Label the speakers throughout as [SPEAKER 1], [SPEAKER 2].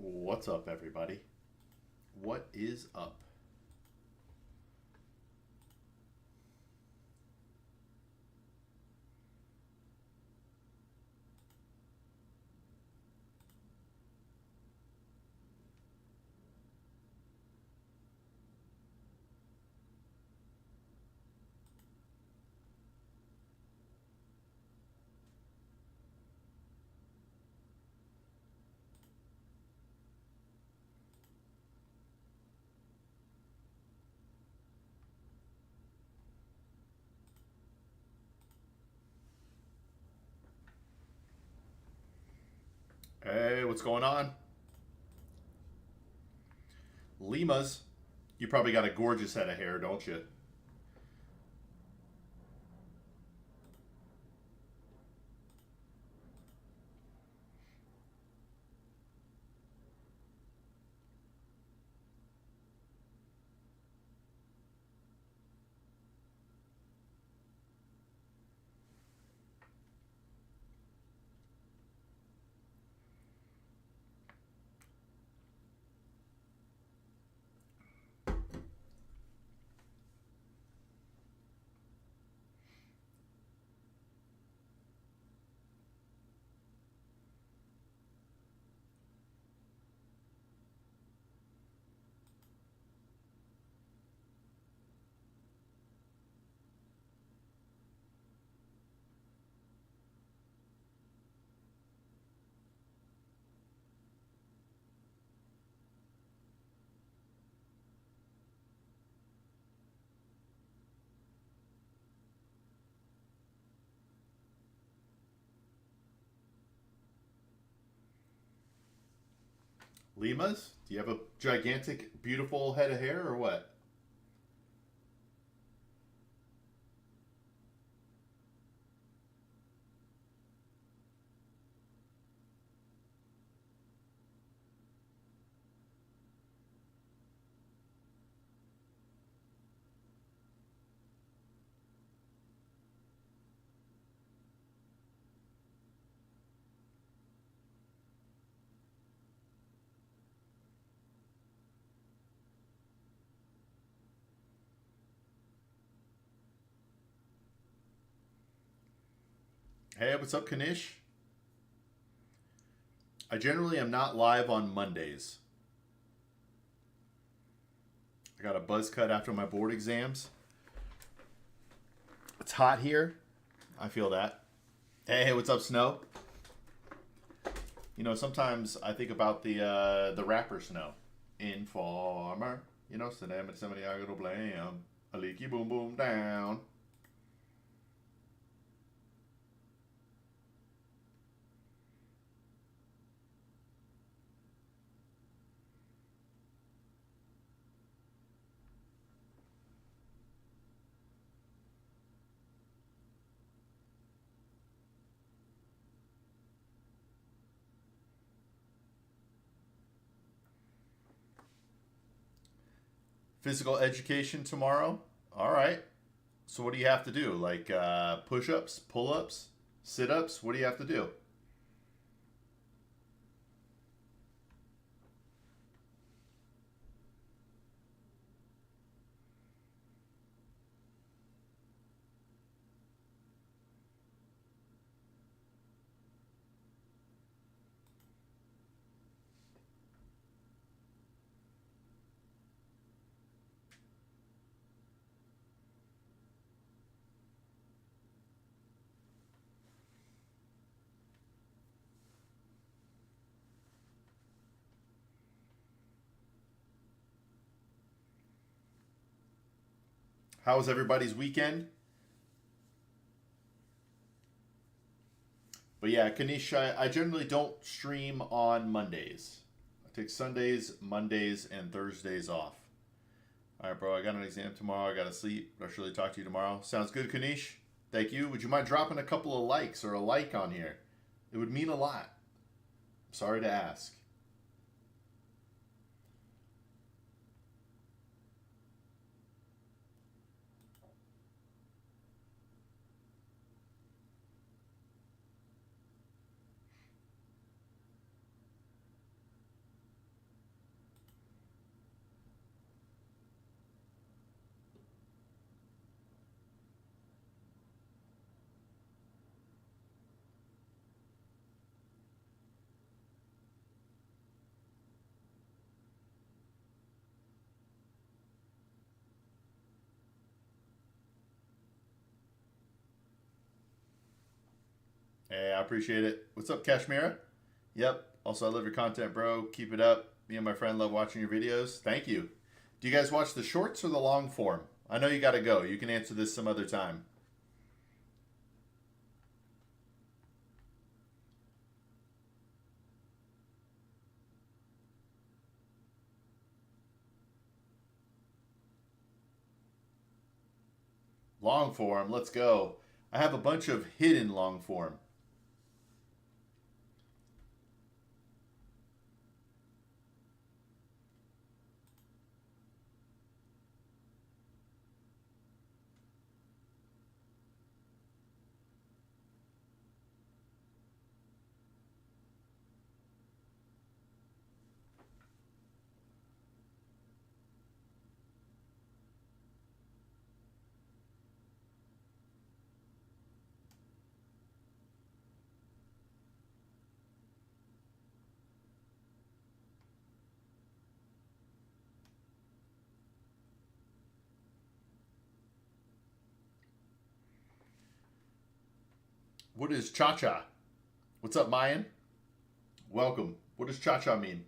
[SPEAKER 1] What's up, everybody? What is up? Hey, what's going on? Limas, you probably got a gorgeous head of hair, don't you? Limas, do you have a gigantic, beautiful head of hair or what? Hey, what's up, Kanish? I generally am not live on Mondays. I got a buzz cut after my board exams. It's hot here. I feel that. Hey, what's up, Snow? You know, sometimes I think about the rapper Snow. Informer. You know, so damn it, somebody I gotta blame. A leaky boom boom down. Physical education tomorrow. All right. So what do you have to do? Like push-ups, pull-ups, sit-ups? What do you have to do? How was everybody's weekend? But yeah, Kanish, I generally don't stream on Mondays. I take Sundays, Mondays, and Thursdays off. All right, bro. I got an exam tomorrow. I got to sleep. I'll surely talk to you tomorrow. Sounds good, Kanish. Thank you. Would you mind dropping a couple of likes or a like on here? It would mean a lot. Sorry to ask. Hey, I appreciate it. What's up, Kashmira? Yep. Also, I love your content, bro. Keep it up. Me and my friend love watching your videos. Thank you. Do you guys watch the shorts or the long form? I know you got to go. You can answer this some other time. Long form, let's go. I have a bunch of hidden long form. What is cha-cha? What's up, Mayan? Welcome. What does cha-cha mean?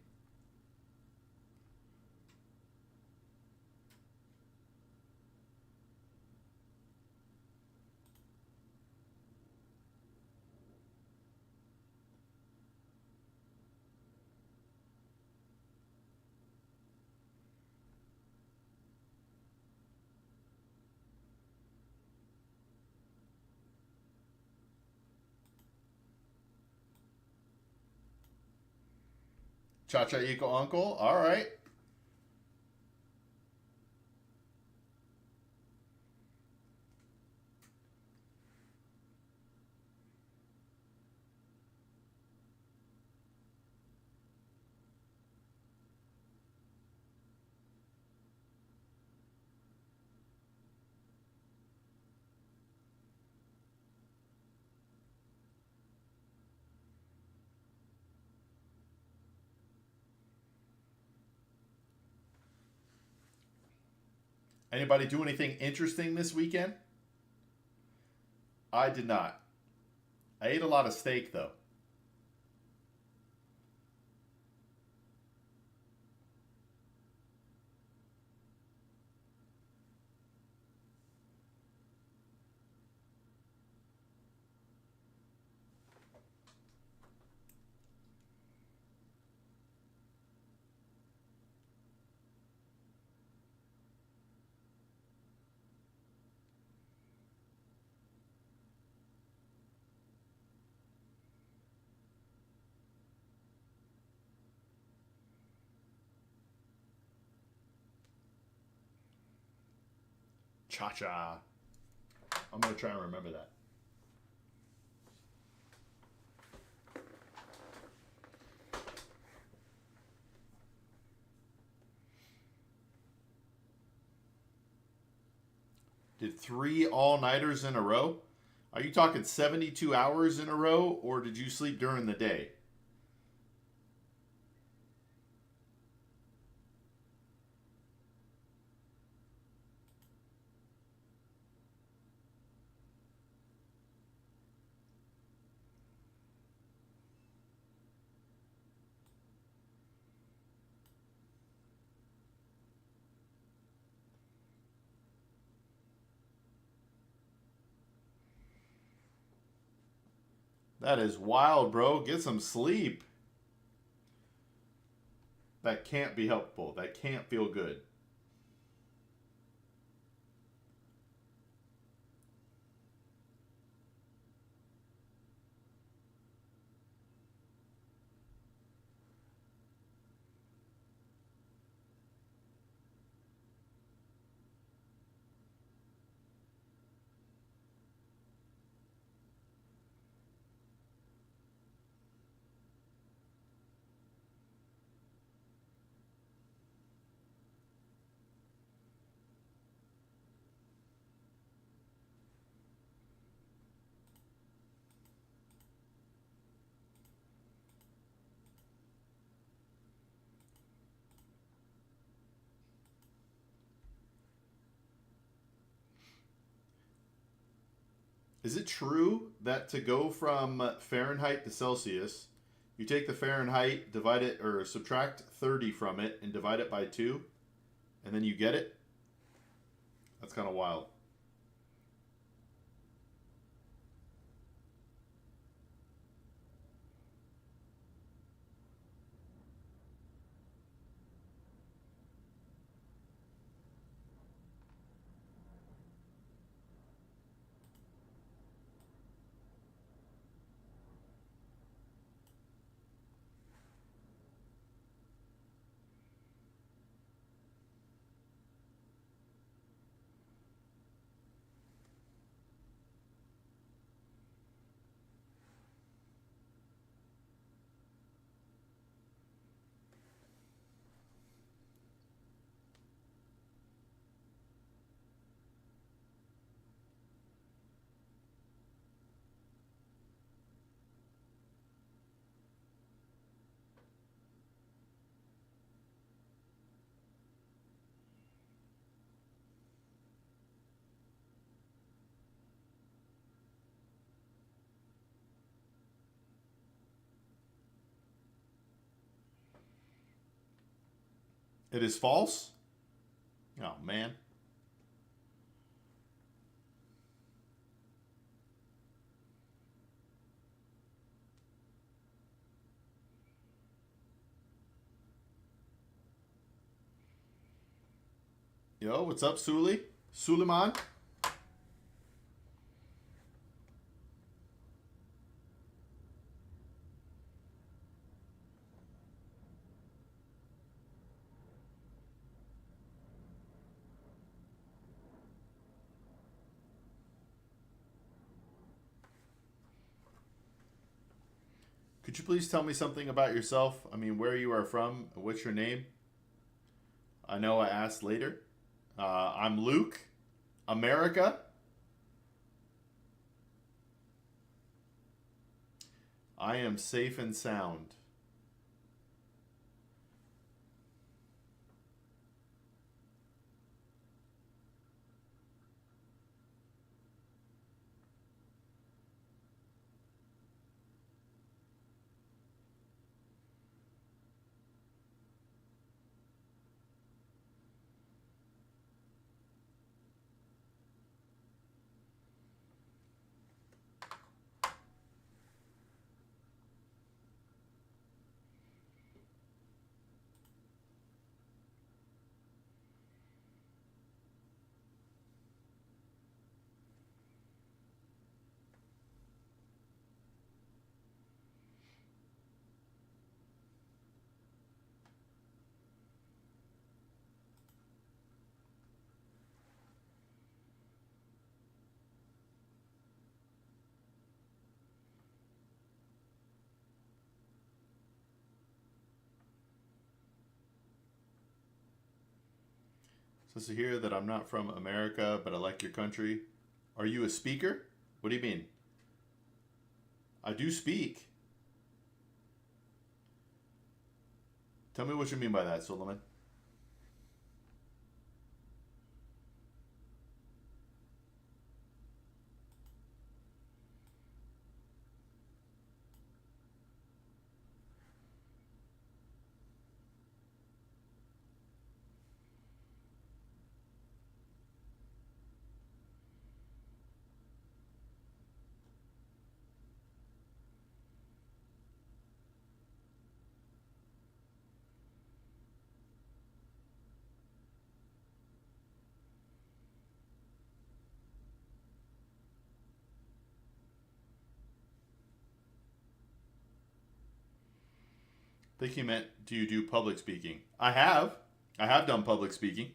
[SPEAKER 1] Cha-cha equal uncle? All right. Anybody do anything interesting this weekend? I did not. I ate a lot of steak, though. Cha-cha. I'm going to try and remember that. Did 3 all-nighters in a row? Are you talking 72 hours in a row, or did you sleep during the day? That is wild, bro. Get some sleep. That can't be helpful. That can't feel good. Is it true that to go from Fahrenheit to Celsius, you take the Fahrenheit, divide it, or subtract 30 from it, and divide it by 2, and then you get it? That's kind of wild. It is false? Oh, man. Yo, what's up, Suleiman? Could you please tell me something about yourself? I mean, where you are from, what's your name? I know I asked later. I'm Luke, America. I am safe and sound. It says here that I'm not from America, but I like your country. Are you a speaker? What do you mean? I do speak. Tell me what you mean by that, Suleiman. I think he meant, do you do public speaking? I have. I have done public speaking.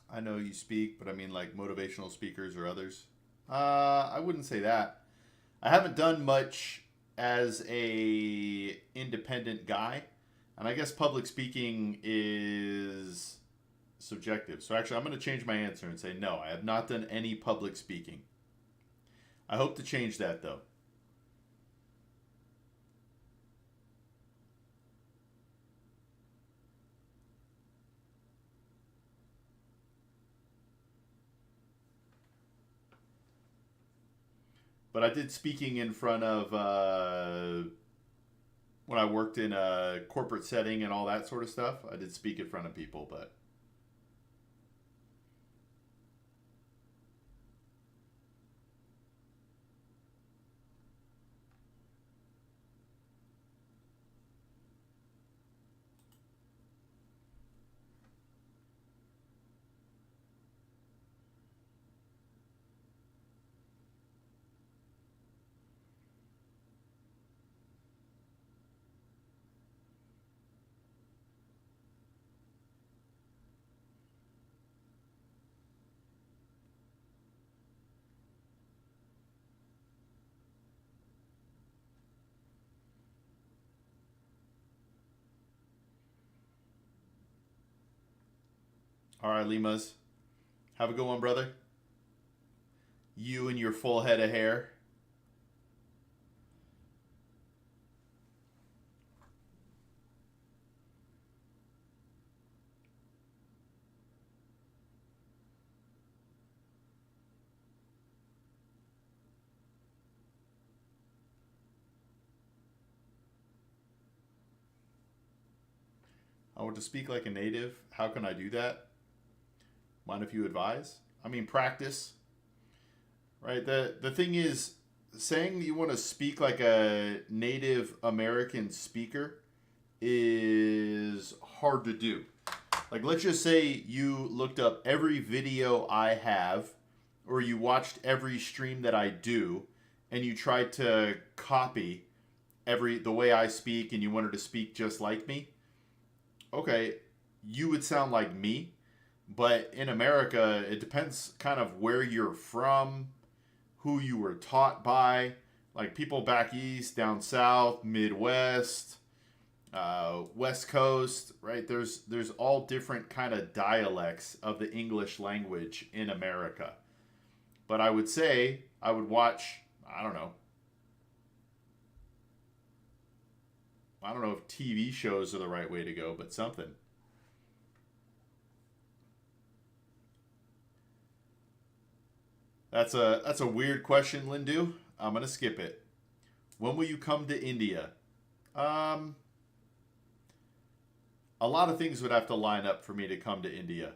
[SPEAKER 1] I know you speak, but I mean like motivational speakers or others. I wouldn't say that. I haven't done much as a independent guy, and I guess public speaking is subjective. So actually, I'm going to change my answer and say no. I have not done any public speaking. I hope to change that though. But I did speaking in front of when I worked in a corporate setting and all that sort of stuff. I did speak in front of people, but all right, Limas. Have a good one, brother. You and your full head of hair. I want to speak like a native. How can I do that? Mind if you advise? I mean, practice. Right. The thing is, saying you want to speak like a Native American speaker is hard to do. Like, let's just say you looked up every video I have, or you watched every stream that I do, and you tried to copy the way I speak, and you wanted to speak just like me. Okay, you would sound like me, but in America, it depends kind of where you're from, who you were taught by. Like people back east, down south, Midwest, West Coast, right? There's all different kind of dialects of the English language in America. But I would say I would watch. I don't know if TV shows are the right way to go, but something. That's a weird question, Lindu. I'm gonna skip it. When will you come to India? Um, a lot of things would have to line up for me to come to India.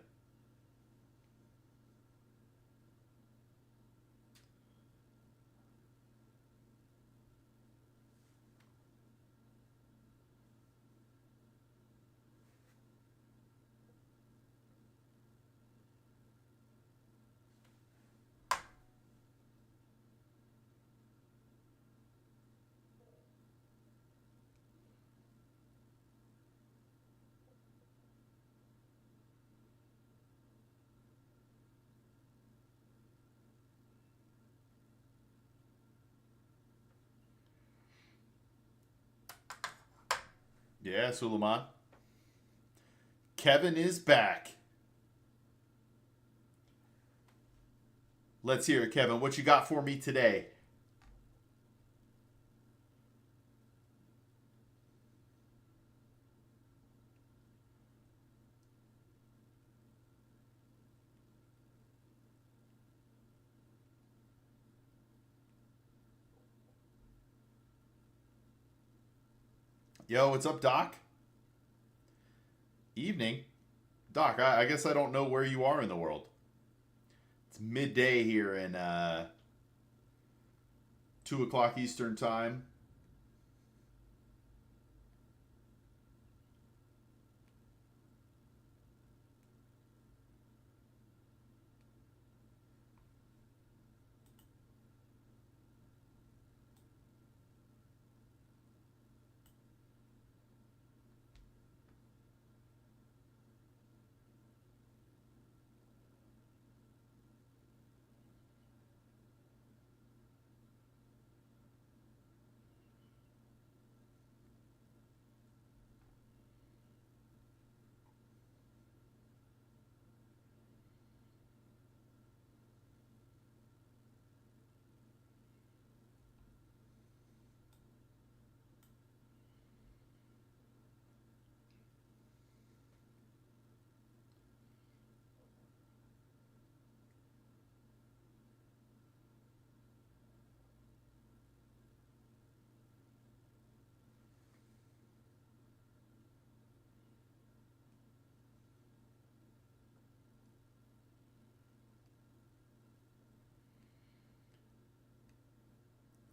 [SPEAKER 1] Yeah, Suleiman. Kevin is back. Let's hear it, Kevin. What you got for me today? Yo, what's up, Doc? Evening. Doc, I guess I don't know where you are in the world. It's midday here in 2 o'clock Eastern time.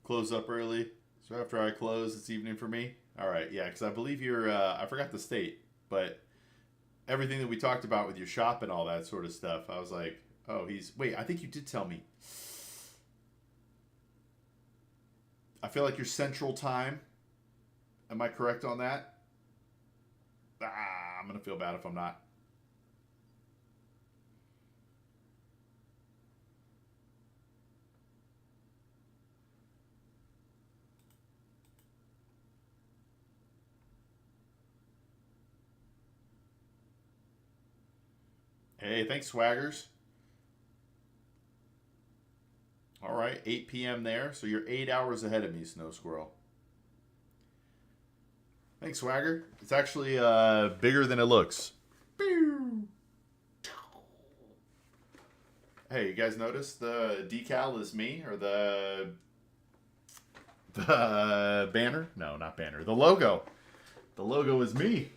[SPEAKER 1] Close up early. So after I close, it's evening for me. All right, yeah, because I believe you're. I forgot the state, but everything that we talked about with your shop and all that sort of stuff, I was like, oh, he's. Wait, I think you did tell me. I feel like you're Central Time. Am I correct on that? I'm gonna feel bad if I'm not. Hey, thanks, Swaggers. All right, 8 p.m. there, so you're 8 hours ahead of me, Snow Squirrel. Thanks, Swagger. It's actually bigger than it looks. Hey, you guys notice the decal is me, or the banner? No, not banner. The logo. The logo is me.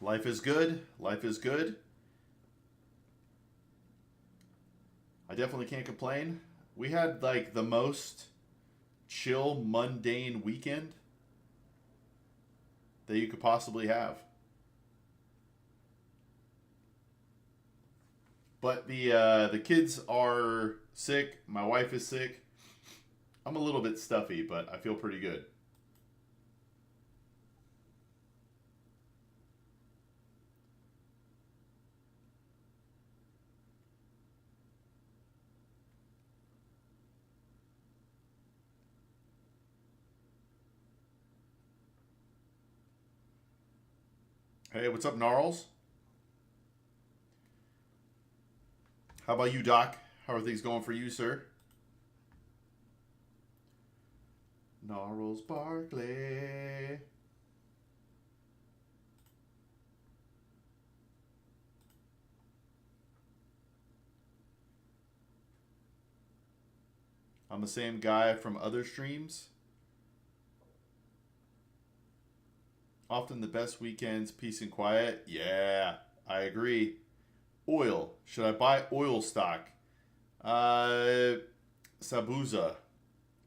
[SPEAKER 1] Life is good. Life is good. I definitely can't complain. We had like the most chill, mundane weekend that you could possibly have. But the kids are sick. My wife is sick. I'm a little bit stuffy, but I feel pretty good. Hey, what's up, Gnarls? How about you, Doc? How are things going for you, sir? Gnarls Barkley. I'm the same guy from other streams. Often the best weekends, peace and quiet. Yeah, I agree. Oil. Should I buy oil stock? Uh, Sabuza.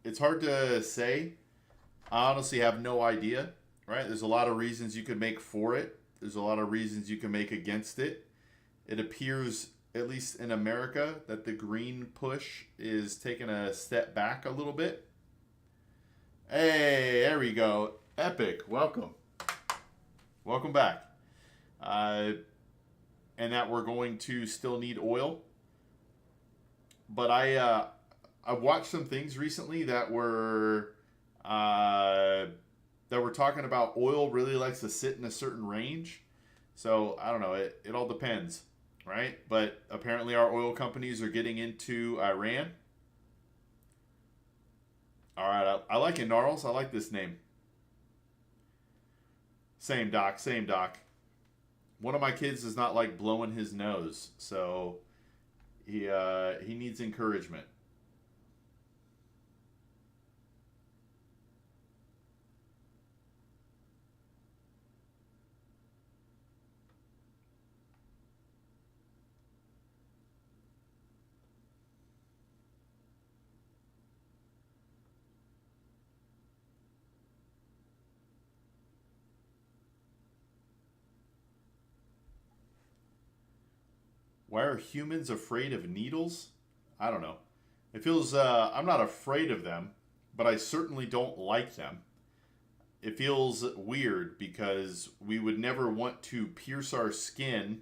[SPEAKER 1] It's hard to say. I honestly have no idea, right? There's a lot of reasons you could make for it. There's a lot of reasons you can make against it. It appears, at least in America, that the green push is taking a step back a little bit. Hey, there we go. Epic. Welcome. Welcome back. And that we're going to still need oil. But I've watched some things recently that were talking about oil really likes to sit in a certain range. So I don't know. It all depends, right? But apparently our oil companies are getting into Iran. All right, I like it, Gnarls. I like this name. Same, Doc. Same, Doc. One of my kids does not like blowing his nose, so he needs encouragement. Why are humans afraid of needles? I don't know. It feels I'm not afraid of them, but I certainly don't like them. It feels weird because we would never want to pierce our skin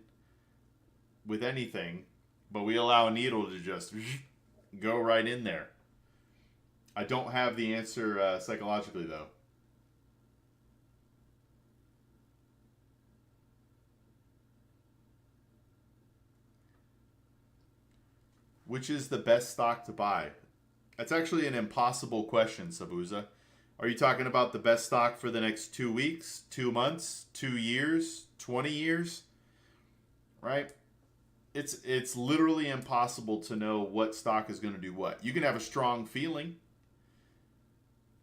[SPEAKER 1] with anything, but we allow a needle to just go right in there. I don't have the answer psychologically, though. Which is the best stock to buy? That's actually an impossible question, Sabuza. Are you talking about the best stock for the next 2 weeks, 2 months, 2 years, 20 years? Right? It's literally impossible to know what stock is going to do what. You can have a strong feeling,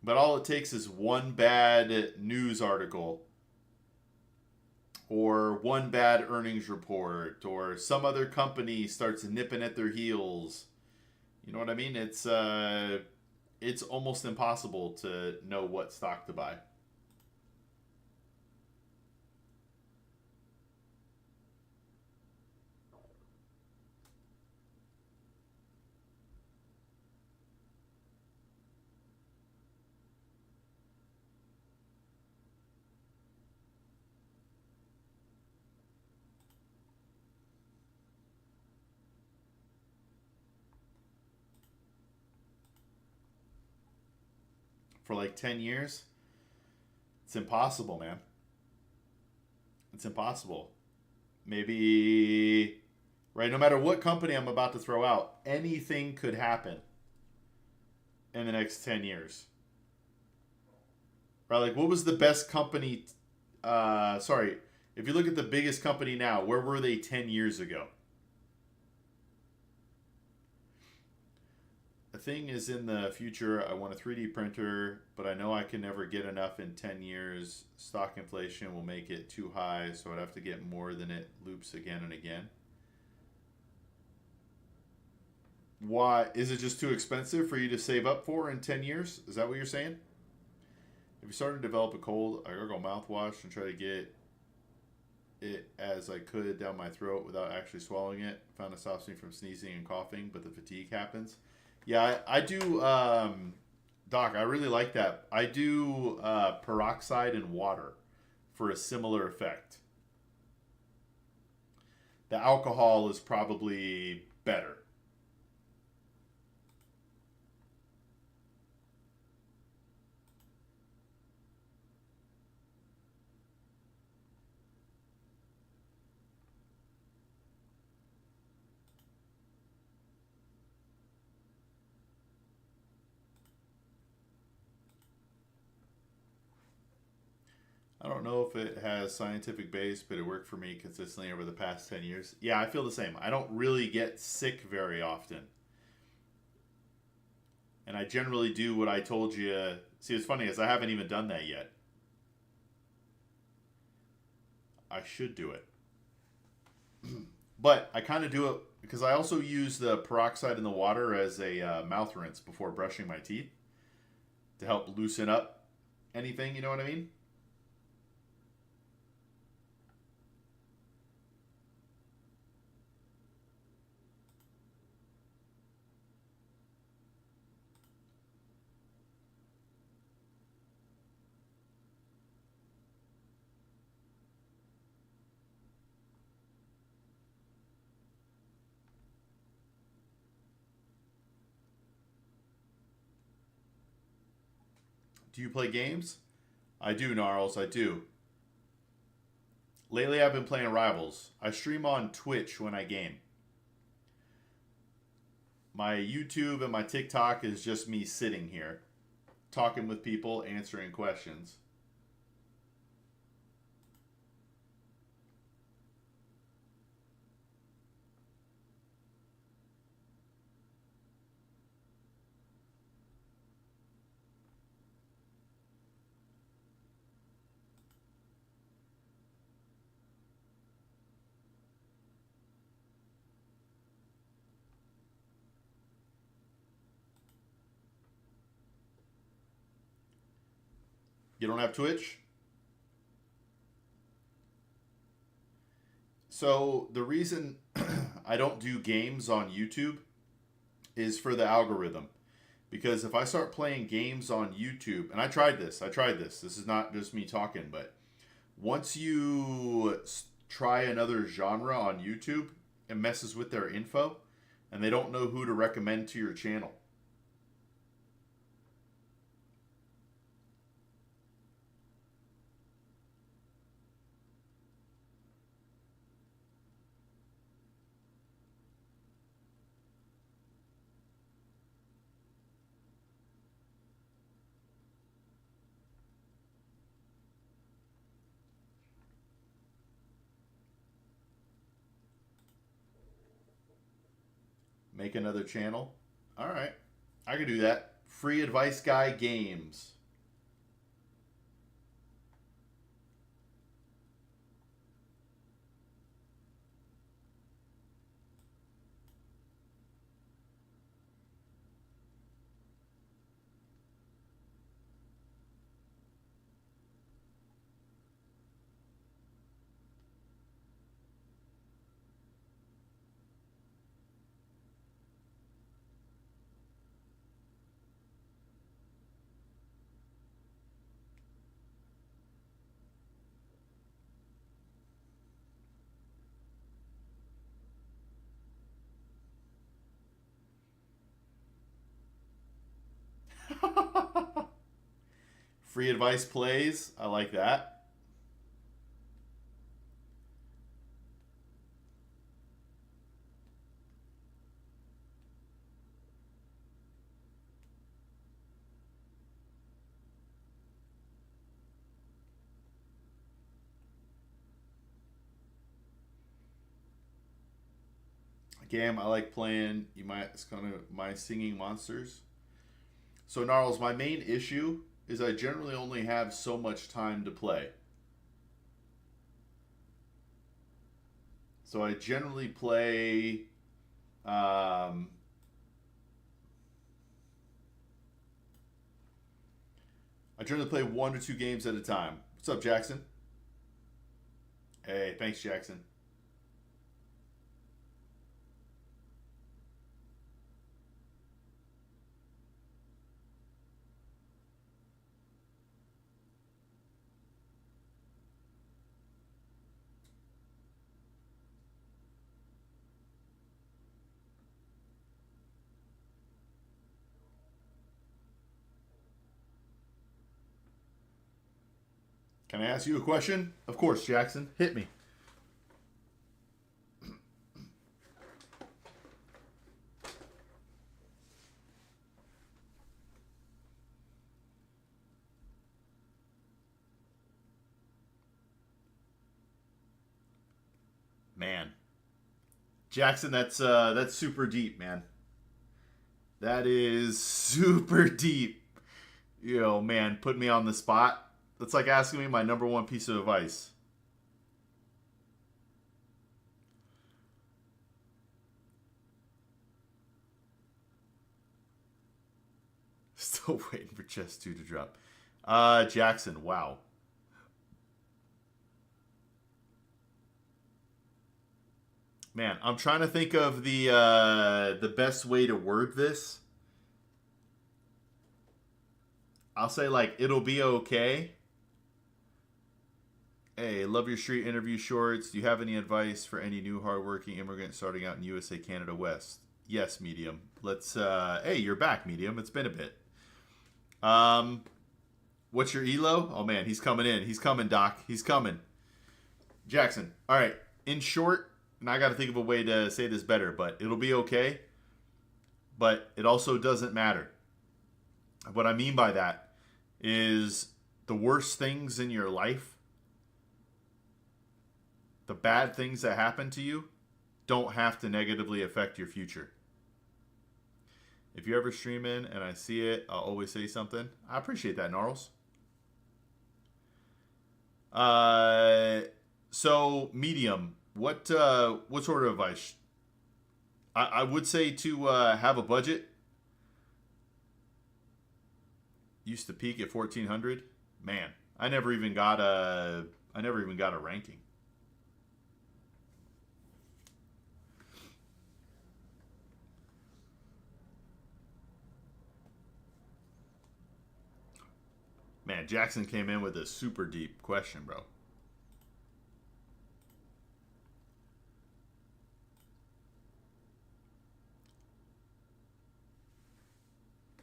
[SPEAKER 1] but all it takes is one bad news article or one bad earnings report or some other company starts nipping at their heels. You know what I mean? It's almost impossible to know what stock to buy. For like 10 years, it's impossible, man. It's impossible. Maybe, right, no matter what company I'm about to throw out, anything could happen in the next 10 years. Right? Like, what was the best company? Sorry, if you look at the biggest company now, where were they 10 years ago? The thing is, in the future, I want a 3D printer, but I know I can never get enough in 10 years. Stock inflation will make it too high, so I'd have to get more than it loops again and again. Why? Is it just too expensive for you to save up for in 10 years? Is that what you're saying? If you started to develop a cold, I gargle mouthwash and try to get it as I could down my throat without actually swallowing it. Found it stops me from sneezing and coughing, but the fatigue happens. Yeah, I do, Doc, I really like that. I do peroxide and water for a similar effect. The alcohol is probably better. I don't know if it has scientific base, but it worked for me consistently over the past 10 years. Yeah, I feel the same. I don't really get sick very often. And I generally do what I told you. See, what's funny is I haven't even done that yet. I should do it. But I kind of do it because I also use the peroxide in the water as a mouth rinse before brushing my teeth to help loosen up anything, you know what I mean? Do you play games? I do, Gnarls, I do. Lately, I've been playing Rivals. I stream on Twitch when I game. My YouTube and my TikTok is just me sitting here, talking with people, answering questions. You don't have Twitch? So, the reason I don't do games on YouTube is for the algorithm. Because if I start playing games on YouTube, and I tried this. This is not just me talking, but once you try another genre on YouTube, it messes with their info, and they don't know who to recommend to your channel. Make another channel. All right. I can do that. Free Advice Guy Games. Free advice plays. I like that. A game I like playing. It's kind of my singing monsters. So Gnarls, my main issue is I generally only have so much time to play. So I generally play I generally play 1 or 2 games at a time. What's up, Jackson? Hey, thanks, Jackson. Can I ask you a question? Of course, Jackson. Hit me. Man. Jackson, that's super deep, man. That is super deep. Man, put me on the spot. That's like asking me my number one piece of advice. Still waiting for chess 2 to drop. Jackson, wow. Man, I'm trying to think of the best way to word this. I'll say like it'll be okay. Hey, love your street interview shorts. Do you have any advice for any new hardworking immigrant starting out in USA, Canada West? Yes, Medium. Let's hey, you're back, Medium. It's been a bit. What's your elo? Oh man, he's coming in. He's coming, Doc. He's coming. Jackson. All right. In short, and I got to think of a way to say this better, but it'll be okay. But it also doesn't matter. What I mean by that is the worst things in your life, the bad things that happen to you, don't have to negatively affect your future. If you ever stream in and I see it, I'll always say something. I appreciate that, Gnarls. So Medium, what sort of advice? I would say to have a budget. Used to peak at 1400. Man, I never even got a ranking. Man, Jackson came in with a super deep question, bro.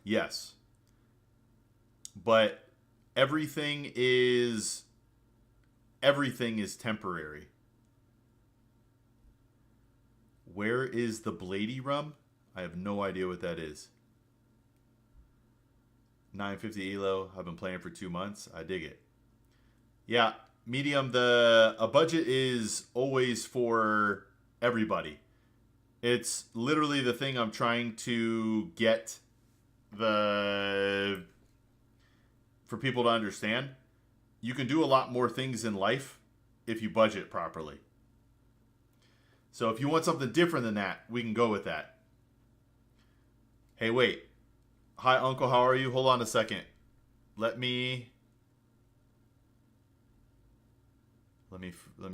[SPEAKER 1] Yes. But everything is temporary. Where is the Blady rum? I have no idea what that is. 950 elo. I've been playing for 2 months. I dig it. Yeah, Medium. A budget is always for everybody. It's literally the thing I'm trying to get the for people to understand. You can do a lot more things in life if you budget properly. So if you want something different than that, we can go with that. Hey, wait. Hi, Uncle. How are you? Hold on a second. Let me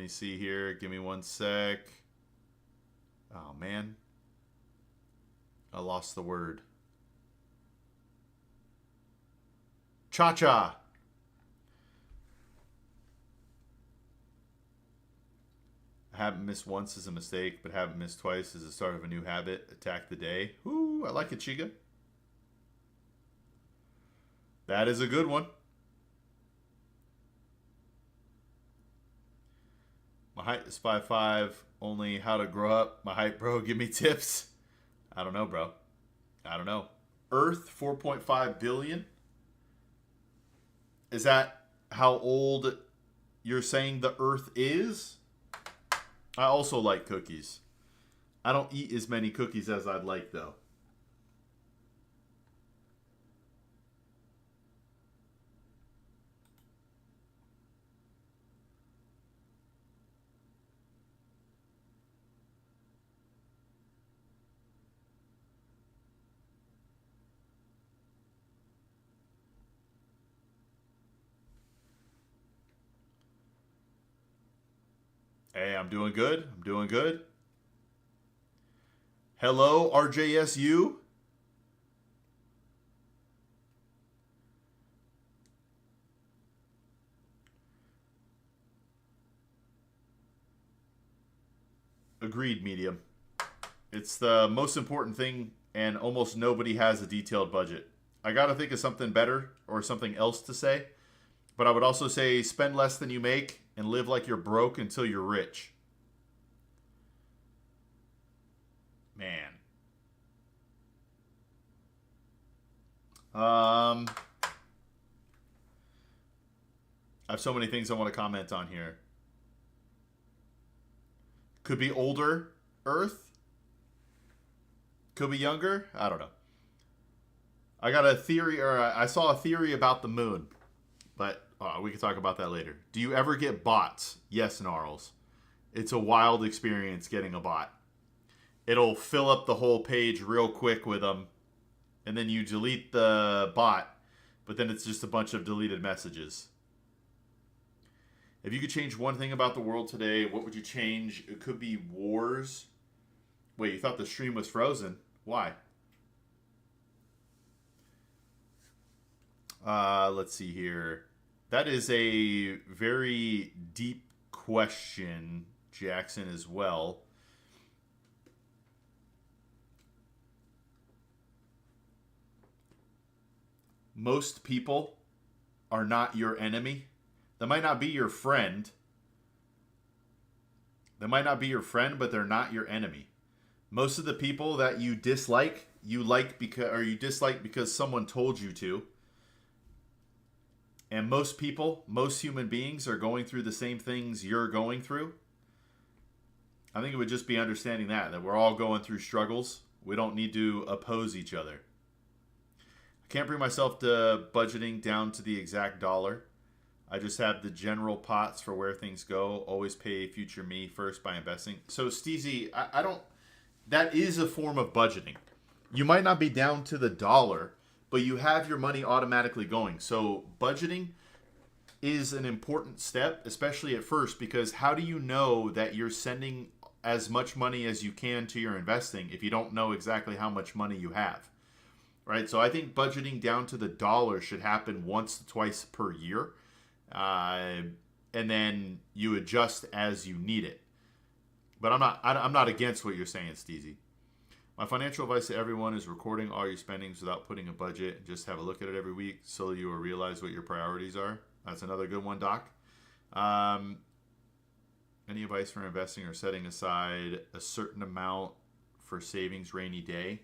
[SPEAKER 1] see here. Give me one sec. Oh man, I lost the word. Cha-cha. I haven't missed once is a mistake, but haven't missed twice is the start of a new habit. Attack the day. Ooh, I like it, Chiga. That is a good one. My height is 5'5". Only how to grow up. My height, bro. Give me tips. I don't know, bro. I don't know. Earth, 4.5 billion. Is that how old you're saying the Earth is? I also like cookies. I don't eat as many cookies as I'd like, though. Hey, I'm doing good. I'm doing good. Hello, RJSU. Agreed, medium. It's the most important thing, and almost nobody has a detailed budget. I gotta think of something better or something else to say, but I would also say spend less than you make and live like you're broke until you're rich. Man. I have so many things I want to comment on here. Could be older Earth. Could be younger. I don't know. I got a theory, or I saw a theory about the moon, but we can talk about that later. Do you ever get bots? Yes, Gnarls. It's a wild experience getting a bot. It'll fill up the whole page real quick with them, and then you delete the bot, but then it's just a bunch of deleted messages. If you could change one thing about the world today, what would you change? It could be wars. Wait, you thought the stream was frozen? Why? Let's see here. That is a very deep question, Jackson, as well. Most people are not your enemy. They might not be your friend. But they're not your enemy. Most of the people that you dislike, you dislike because someone told you to. And most people, most human beings are going through the same things you're going through. I think it would just be understanding that we're all going through struggles. We don't need to oppose each other. I can't bring myself to budgeting down to the exact dollar. I just have the general pots for where things go. Always pay future me first by investing. So, Steezy, I don't... That is a form of budgeting. You might not be down to the dollar, but you have your money automatically going. So, budgeting is an important step, especially at first, because how do you know that you're sending as much money as you can to your investing if you don't know exactly how much money you have? Right? So, I think budgeting down to the dollar should happen once to twice per year. And then you adjust as you need it. But I'm not against what you're saying, Steezy. My financial advice to everyone is recording all your spendings without putting a budget. Just have a look at it every week so you will realize what your priorities are. That's another good one, Doc. Any advice for investing or setting aside a certain amount for savings rainy day?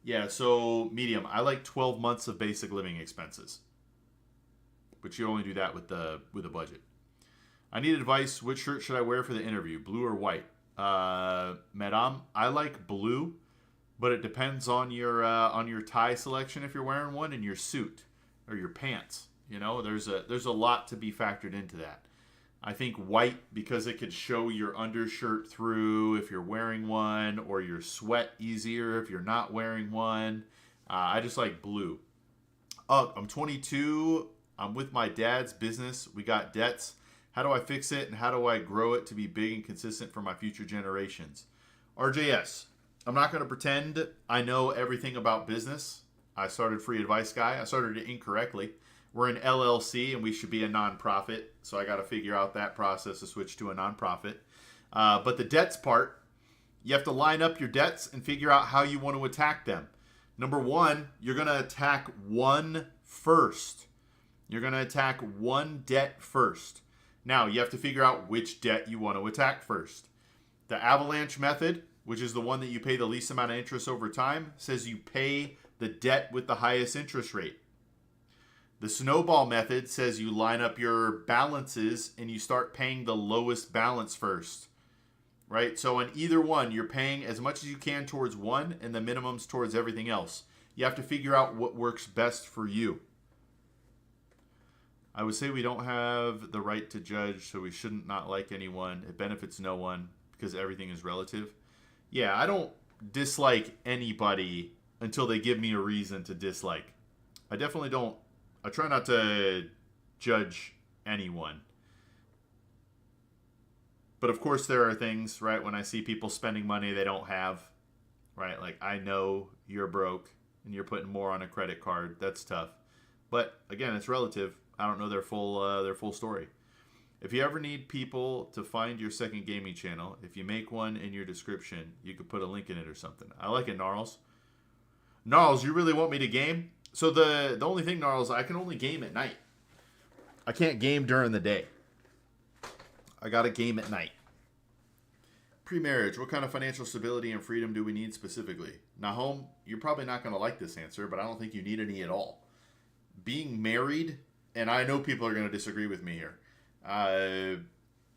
[SPEAKER 1] Yeah, so medium. I like 12 months of basic living expenses. But you only do that with a budget. I need advice. Which shirt should I wear for the interview? Blue or white? Madame, I like blue, but it depends on your tie selection if you're wearing one and your suit or your pants. You know, there's a lot to be factored into that. I think white because it could show your undershirt through if you're wearing one, or your sweat easier if you're not wearing one. I just like blue. Oh, I'm 22. I'm with my dad's business. We got debts. How do I fix it, and how do I grow it to be big and consistent for my future generations? RJS, I'm not going to pretend I know everything about business. I started Free Advice Guy. I started it incorrectly. We're an LLC and we should be a nonprofit. So I got to figure out that process to switch to a nonprofit. But the debts part, you have to line up your debts and figure out how you want to attack them. Number one, you're going to attack one first. You're going to attack one debt first. Now, you have to figure out which debt you want to attack first. The avalanche method, which is the one that you pay the least amount of interest over time, says you pay the debt with the highest interest rate. The snowball method says you line up your balances and you start paying the lowest balance first, right? So in either one, you're paying as much as you can towards one and the minimums towards everything else. You have to figure out what works best for you. I would say we don't have the right to judge, so we shouldn't not like anyone. It benefits no one because everything is relative. Yeah, I don't dislike anybody until they give me a reason to dislike. I definitely don't. I try not to judge anyone. But of course there are things, right, when I see people spending money they don't have, right? Like, I know you're broke and you're putting more on a credit card. That's tough. But again, it's relative. I don't know their full story. If you ever need people to find your second gaming channel, if you make one in your description, you could put a link in it or something. I like it, Gnarls. Gnarls, you really want me to game? So the only thing, Gnarls, I can only game at night. I can't game during the day. I got to game at night. Pre-marriage, what kind of financial stability and freedom do we need specifically? Nahom, you're probably not going to like this answer, but I don't think you need any at all. Being married, and I know people are going to disagree with me here,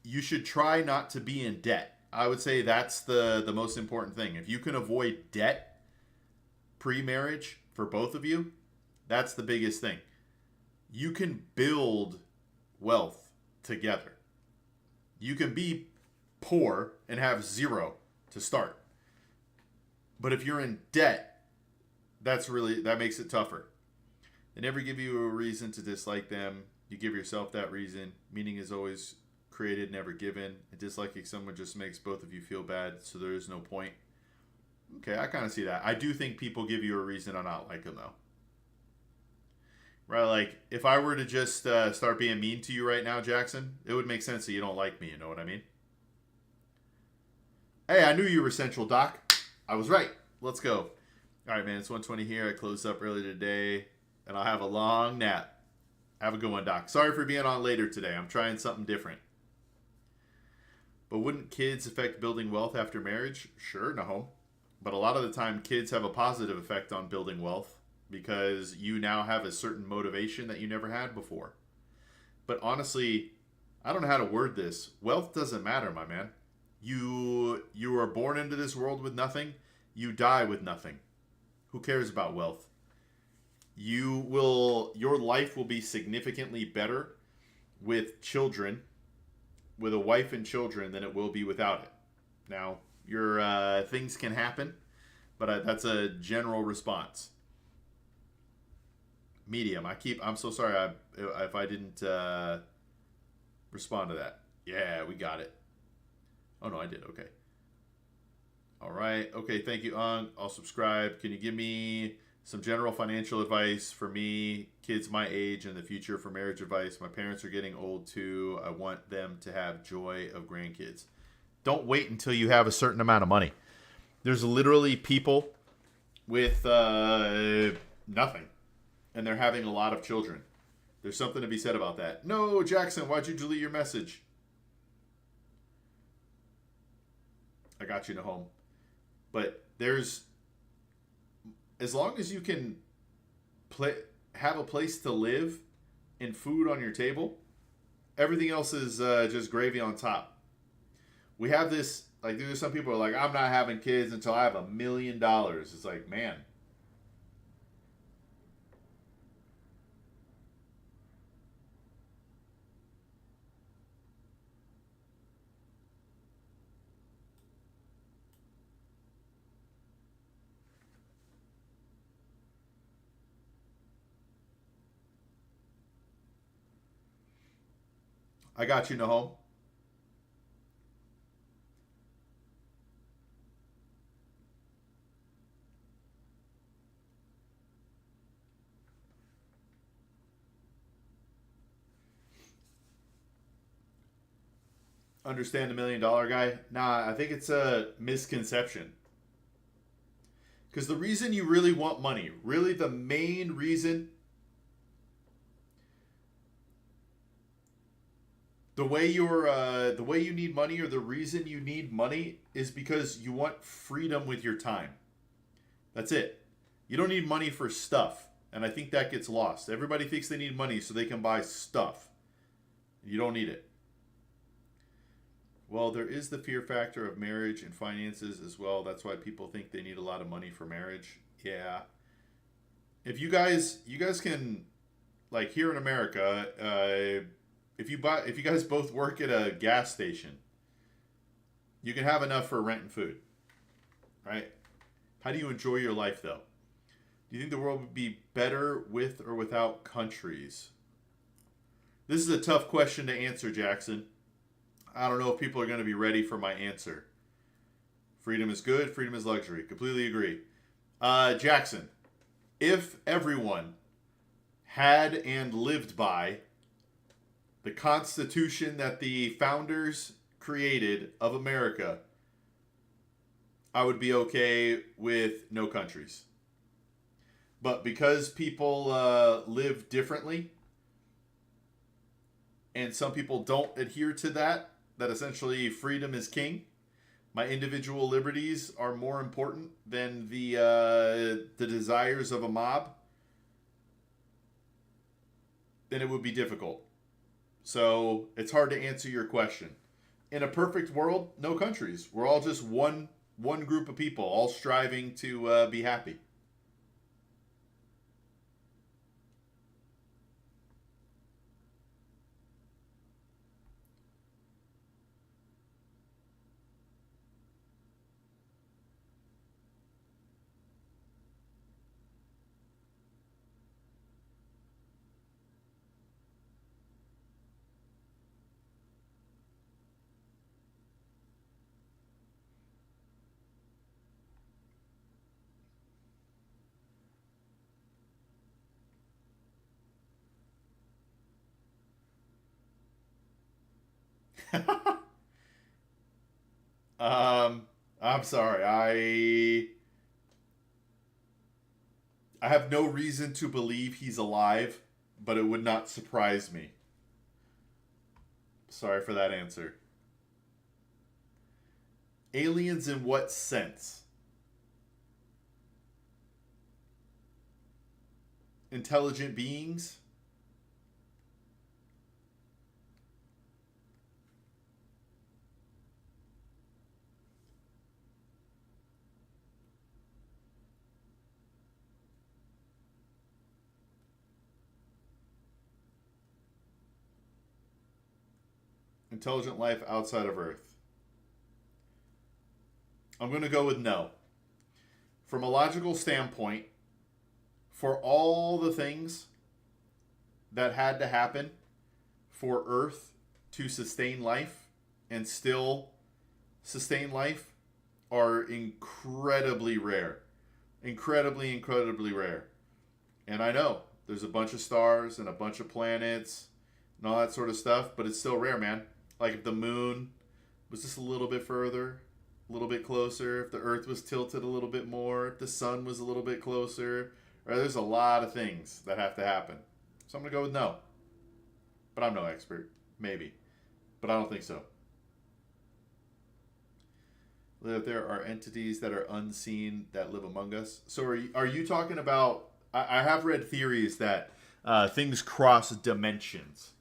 [SPEAKER 1] you should try not to be in debt. I would say that's the most important thing. If you can avoid debt pre-marriage for both of you, that's the biggest thing. You can build wealth together. You can be poor and have zero to start. But if you're in debt, that makes it tougher. They never give you a reason to dislike them. You give yourself that reason. Meaning is always created, never given. And disliking someone just makes both of you feel bad, so there is no point. Okay, I kind of see that. I do think people give you a reason to not like them, though. Right, like, if I were to just start being mean to you right now, Jackson, it would make sense that you don't like me, you know what I mean? Hey, I knew you were Central, Doc. I was right. Let's go. All right, man, it's 1:20 here. I closed up early today, and I'll have a long nap. Have a good one, Doc. Sorry for being on later today. I'm trying something different. But wouldn't kids affect building wealth after marriage? Sure, no. But a lot of the time, kids have a positive effect on building wealth because you now have a certain motivation that you never had before. But honestly, I don't know how to word this. Wealth doesn't matter, my man. You are born into this world with nothing. You die with nothing. Who cares about wealth? Your life will be significantly better with children, with a wife and children, than it will be without it. Now, your things can happen, but that's a general response. Medium. I'm so sorry if I didn't respond to that. Yeah, we got it. Oh, no, I did. Okay. All right. Okay, thank you, Ung. I'll subscribe. Can you give me some general financial advice for me, kids my age, and the future for marriage advice? My parents are getting old, too. I want them to have joy of grandkids. Don't wait until you have a certain amount of money. There's literally people with nothing, and they're having a lot of children. There's something to be said about that. No, Jackson, why'd you delete your message? I got you, Nahom. But as long as you can have a place to live and food on your table, everything else is just gravy on top. We have this Like, there's some people who are like, I'm not having kids until I have $1,000,000. It's like, man. I got you, Nahom. Understand $1,000,000 guy? Nah, I think it's a misconception. Because the reason you really want money, really the main reason, the way you need money, or the reason you need money, is because you want freedom with your time. That's it. You don't need money for stuff, and I think that gets lost. Everybody thinks they need money so they can buy stuff. You don't need it. Well, there is the fear factor of marriage and finances as well. That's why people think they need a lot of money for marriage. Yeah. If you guys can, like here in America, if you guys both work at a gas station, you can have enough for rent and food, right? How do you enjoy your life though? Do you think the world would be better with or without countries? This is a tough question to answer, Jackson. I don't know if people are going to be ready for my answer. Freedom is good, freedom is luxury. Completely agree. Jackson, if everyone had and lived by the Constitution that the founders created of America, I would be okay with no countries. But because people live differently, and some people don't adhere to that essentially freedom is king, my individual liberties are more important than the desires of a mob, then it would be difficult. So it's hard to answer your question. In a perfect world, no countries. We're all just one group of people, all striving to be happy. I'm sorry. I have no reason to believe he's alive, but it would not surprise me. Sorry for that answer. Aliens in what sense? Intelligent beings? Intelligent life outside of Earth? I'm going to go with no. From a logical standpoint, for all the things that had to happen for Earth to sustain life and still sustain life are incredibly rare. Incredibly rare. And I know there's a bunch of stars and a bunch of planets and all that sort of stuff, but it's still rare, man. Like if the moon was just a little bit further, a little bit closer, if the Earth was tilted a little bit more, if the sun was a little bit closer, right? There's a lot of things that have to happen. So I'm going to go with no. But I'm no expert. Maybe. But I don't think so. That there are entities that are unseen that live among us. So are you talking about... I have read theories that things cross dimensions.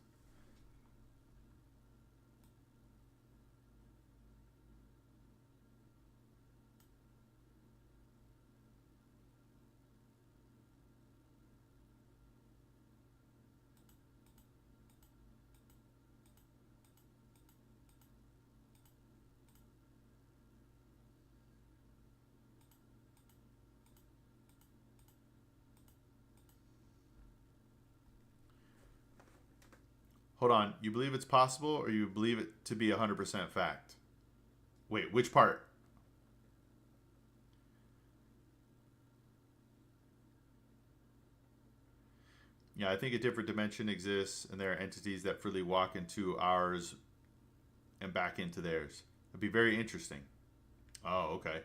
[SPEAKER 1] Hold on. You believe it's possible, or you believe it to be 100% fact? Wait, which part? Yeah, I think a different dimension exists, and there are entities that freely walk into ours and back into theirs. It'd be very interesting. Oh, okay.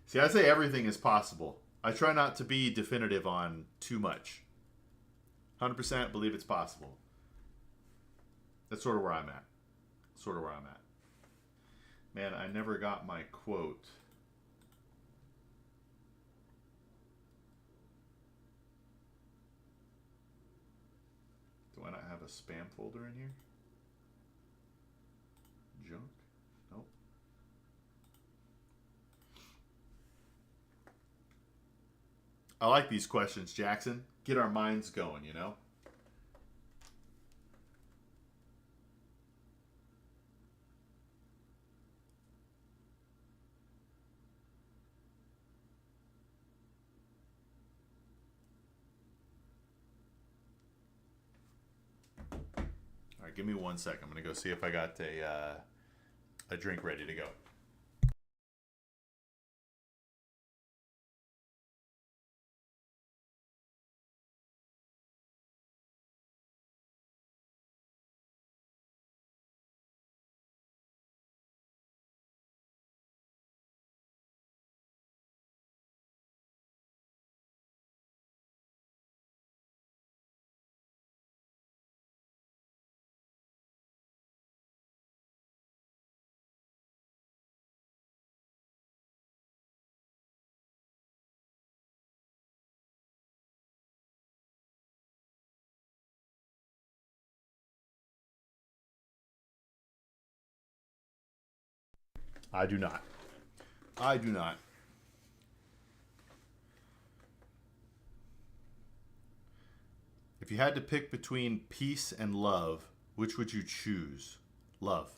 [SPEAKER 1] See, I say everything is possible. I try not to be definitive on too much. 100% believe it's possible. That's sort of where I'm at. Sort of where I'm at. Man, I never got my quote. Do I not have a spam folder in here? Junk? Nope. I like these questions, Jackson. Get our minds going, you know? All right, give me 1 second. I'm going to go see if I got a drink ready to go. I do not. I do not. If you had to pick between peace and love, which would you choose? Love.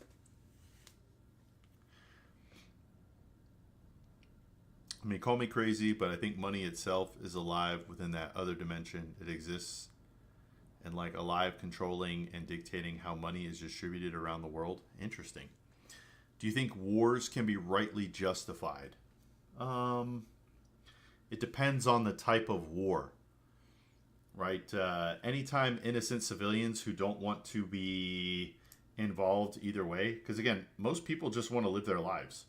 [SPEAKER 1] I mean, call me crazy, but I think money itself is alive within that other dimension. It exists and like alive, controlling and dictating how money is distributed around the world. Interesting. Do you think wars can be rightly justified? Um, it depends on the type of war, right? Anytime innocent civilians who don't want to be involved either way, because again, most people just want to live their lives.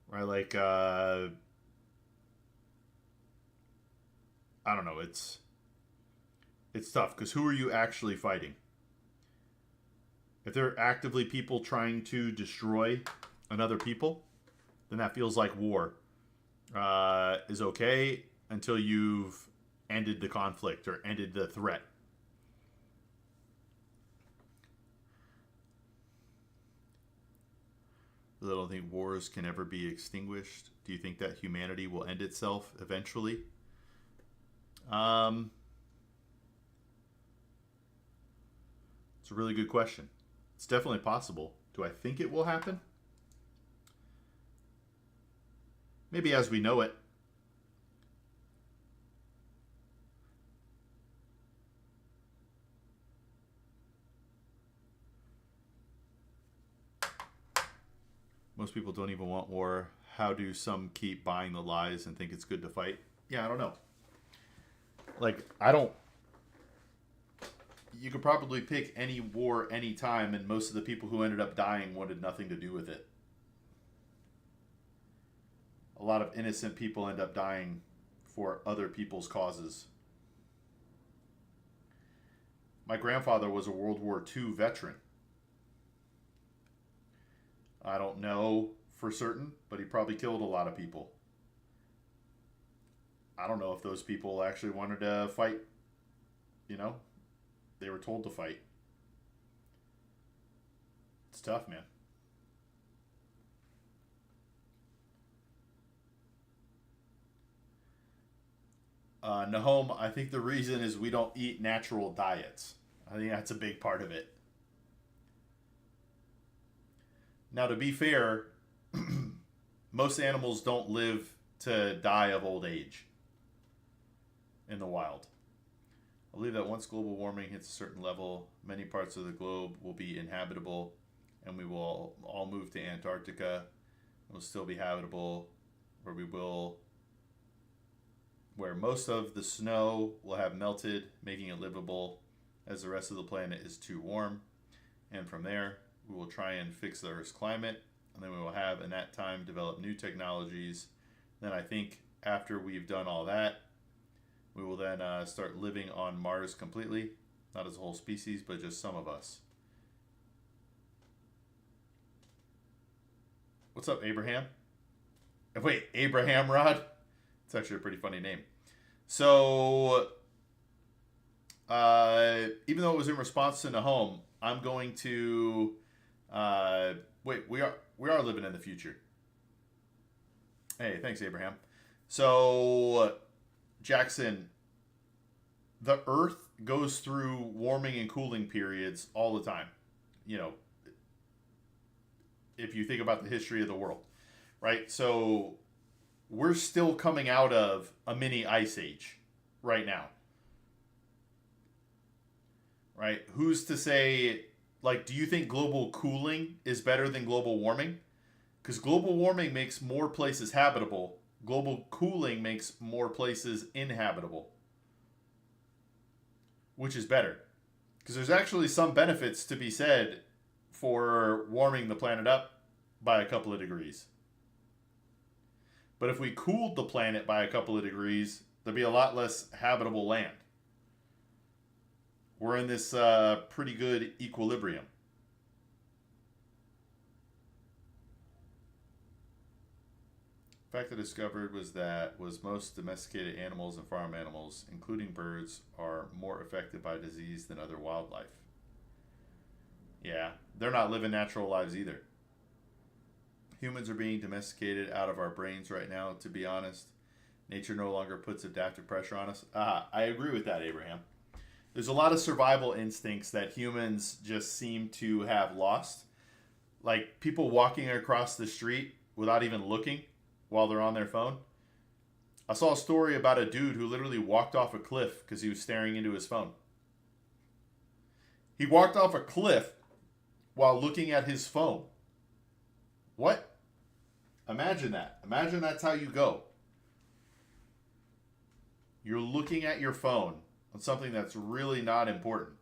[SPEAKER 1] Right, like I don't know. It's tough because who are you actually fighting? If they're actively people trying to destroy another people, then that feels like war is okay until you've ended the conflict or ended the threat. I don't think wars can ever be extinguished. Do you think that humanity will end itself eventually? Um, it's a really good question. It's definitely possible. Do I think it will happen? Maybe as we know it. Most people don't even want war. How do some keep buying the lies and think it's good to fight? Yeah, I don't know. Like, I don't. You could probably pick any war anytime, and most of the people who ended up dying wanted nothing to do with it. A lot of innocent people end up dying for other people's causes. My grandfather was a World War II veteran. I don't know for certain, but he probably killed a lot of people. I don't know if those people actually wanted to fight. You know, they were told to fight. It's tough, man. Nahome, I think the reason is we don't eat natural diets. I think that's a big part of it. Now, to be fair, most animals don't live to die of old age in the wild. I believe that once global warming hits a certain level, many parts of the globe will be inhabitable, and we will all move to Antarctica. It will still be habitable, where most of the snow will have melted, making it livable, as the rest of the planet is too warm. And from there, we will try and fix the Earth's climate, and then we will have, in that time, develop new technologies. Then I think after we've done all that, we will then start living on Mars completely, not as a whole species, but just some of us. What's up, Abraham? Wait, Abraham Rod? It's actually a pretty funny name. So, even though it was in response to Nahom, I'm going to wait. We are living in the future. Hey, thanks, Abraham. So, Jackson, the Earth goes through warming and cooling periods all the time. You know, if you think about the history of the world, right? So, we're still coming out of a mini ice age right now. Right? Who's to say, like, do you think global cooling is better than global warming? Because global warming makes more places habitable. Global cooling makes more places inhabitable. Which is better. Because there's actually some benefits to be said for warming the planet up by a couple of degrees. But if we cooled the planet by a couple of degrees, there'd be a lot less habitable land. We're in this pretty good equilibrium. The fact I discovered was most domesticated animals and farm animals, including birds, are more affected by disease than other wildlife. Yeah, they're not living natural lives either. Humans are being domesticated out of our brains right now, to be honest. Nature no longer puts adaptive pressure on us. I agree with that, Abraham. There's a lot of survival instincts that humans just seem to have lost. Like people walking across the street without even looking while they're on their phone. I saw a story about a dude who literally walked off a cliff because he was staring into his phone. He walked off a cliff while looking at his phone. What? Imagine that. Imagine that's how you go. You're looking at your phone on something that's really not important.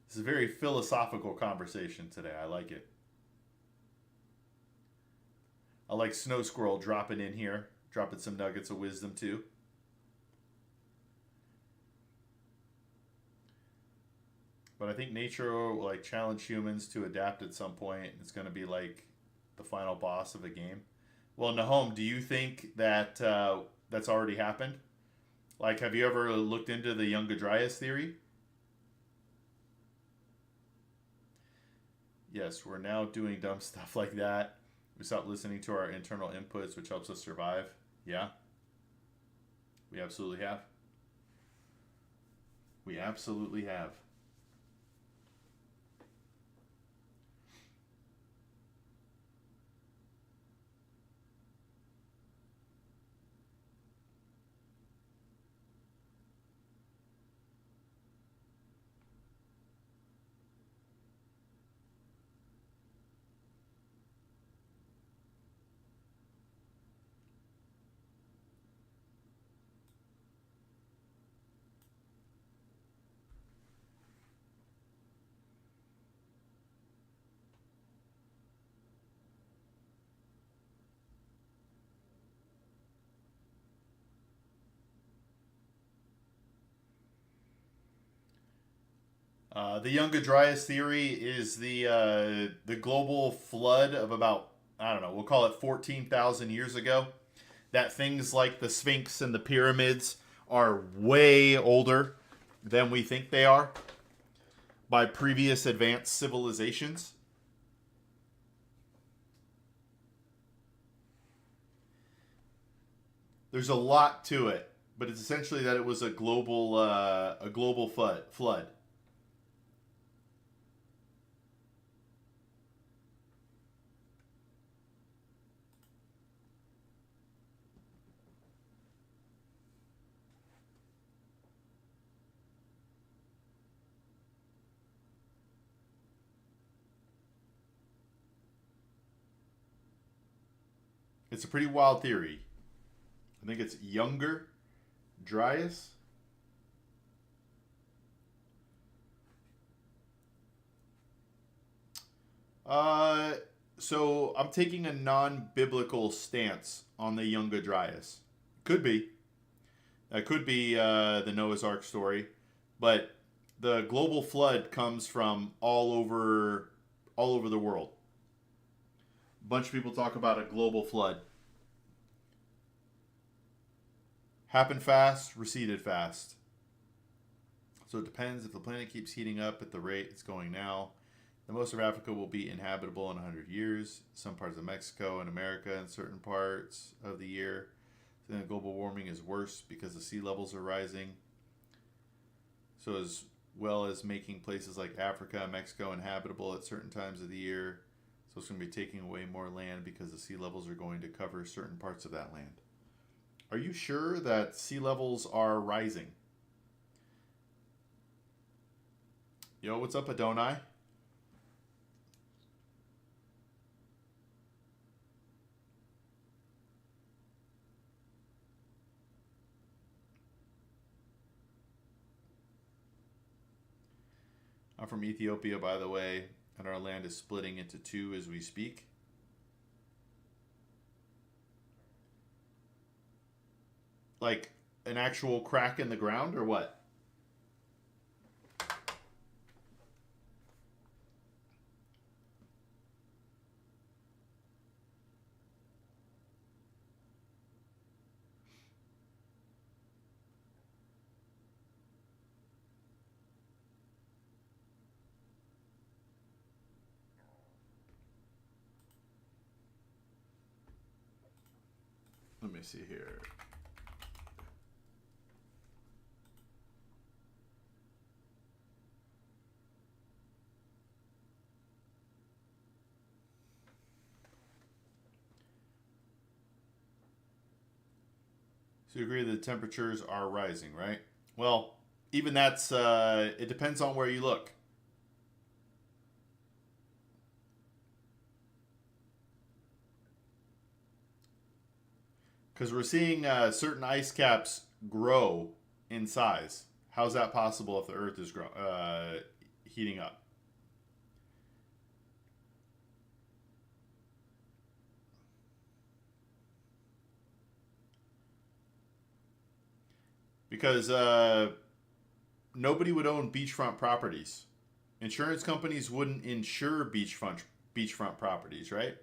[SPEAKER 1] This is a very philosophical conversation today. I like it. I like Snow Squirrel dropping in here, dropping some nuggets of wisdom too. But I think nature will like challenge humans to adapt at some point. It's going to be like the final boss of a game. Well, Nahom, do you think that that's already happened? Like, have you ever looked into the Younger Dryas theory? Yes, we're now doing dumb stuff like that. We stopped listening to our internal inputs, which helps us survive. Yeah, we absolutely have. We absolutely have. The Younger Dryas theory is the global flood of about, I don't know, we'll call it 14,000 years ago. That things like the Sphinx and the pyramids are way older than we think they are by previous advanced civilizations. There's a lot to it, but it's essentially that it was a global flood. It's a pretty wild theory. I think it's Younger Dryas. Uh, so I'm taking a non-biblical stance on the Younger Dryas. Could be. That could be the Noah's Ark story, but the global flood comes from all over the world. A bunch of people talk about a global flood. Happened fast, receded fast. So it depends if the planet keeps heating up at the rate it's going now. The most of Africa will be inhabitable in 100 years. Some parts of Mexico and America in certain parts of the year. So then global warming is worse because the sea levels are rising. So as well as making places like Africa and Mexico inhabitable at certain times of the year. So it's going to be taking away more land because the sea levels are going to cover certain parts of that land. Are you sure that sea levels are rising? Yo, what's up, Adonai? I'm from Ethiopia, by the way, and our land is splitting into two as we speak. Like an actual crack in the ground, or what? Let me see here. So you agree that the temperatures are rising, right? Well, even that's, it depends on where you look. Because we're seeing certain ice caps grow in size. How's that possible if the Earth is heating up? Because nobody would own beachfront properties. Insurance companies wouldn't insure beachfront properties, right?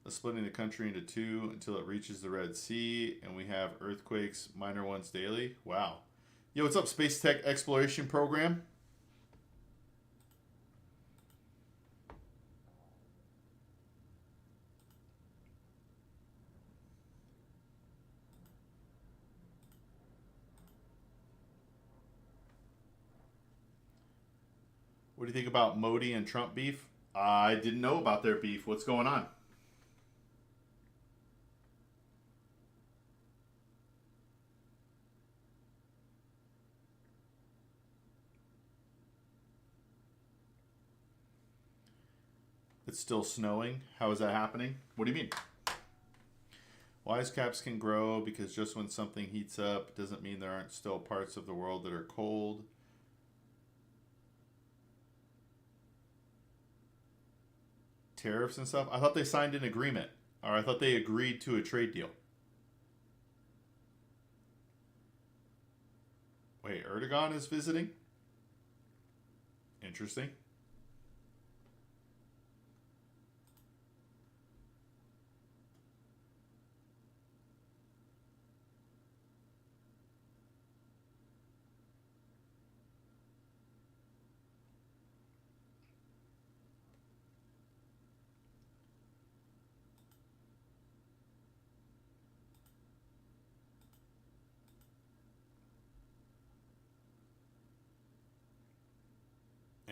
[SPEAKER 1] Splitting the country into two until it reaches the Red Sea, and we have earthquakes, minor ones daily. Wow. Yo, what's up, Space Tech Exploration Program? What do you think about Modi and Trump beef? I didn't know about their beef. What's going on? It's still snowing. How is that happening? What do you mean? Ice caps can grow because just when something heats up doesn't mean there aren't still parts of the world that are cold. Tariffs and stuff? I thought they signed an agreement. Or I thought they agreed to a trade deal. Wait, Erdogan is visiting? Interesting.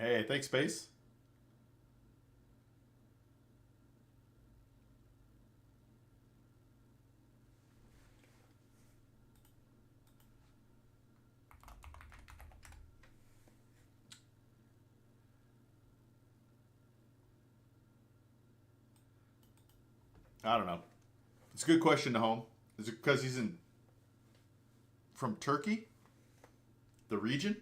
[SPEAKER 1] Hey, thanks, Space. I don't know. It's a good question to home. Is it because he's in from Turkey, the region?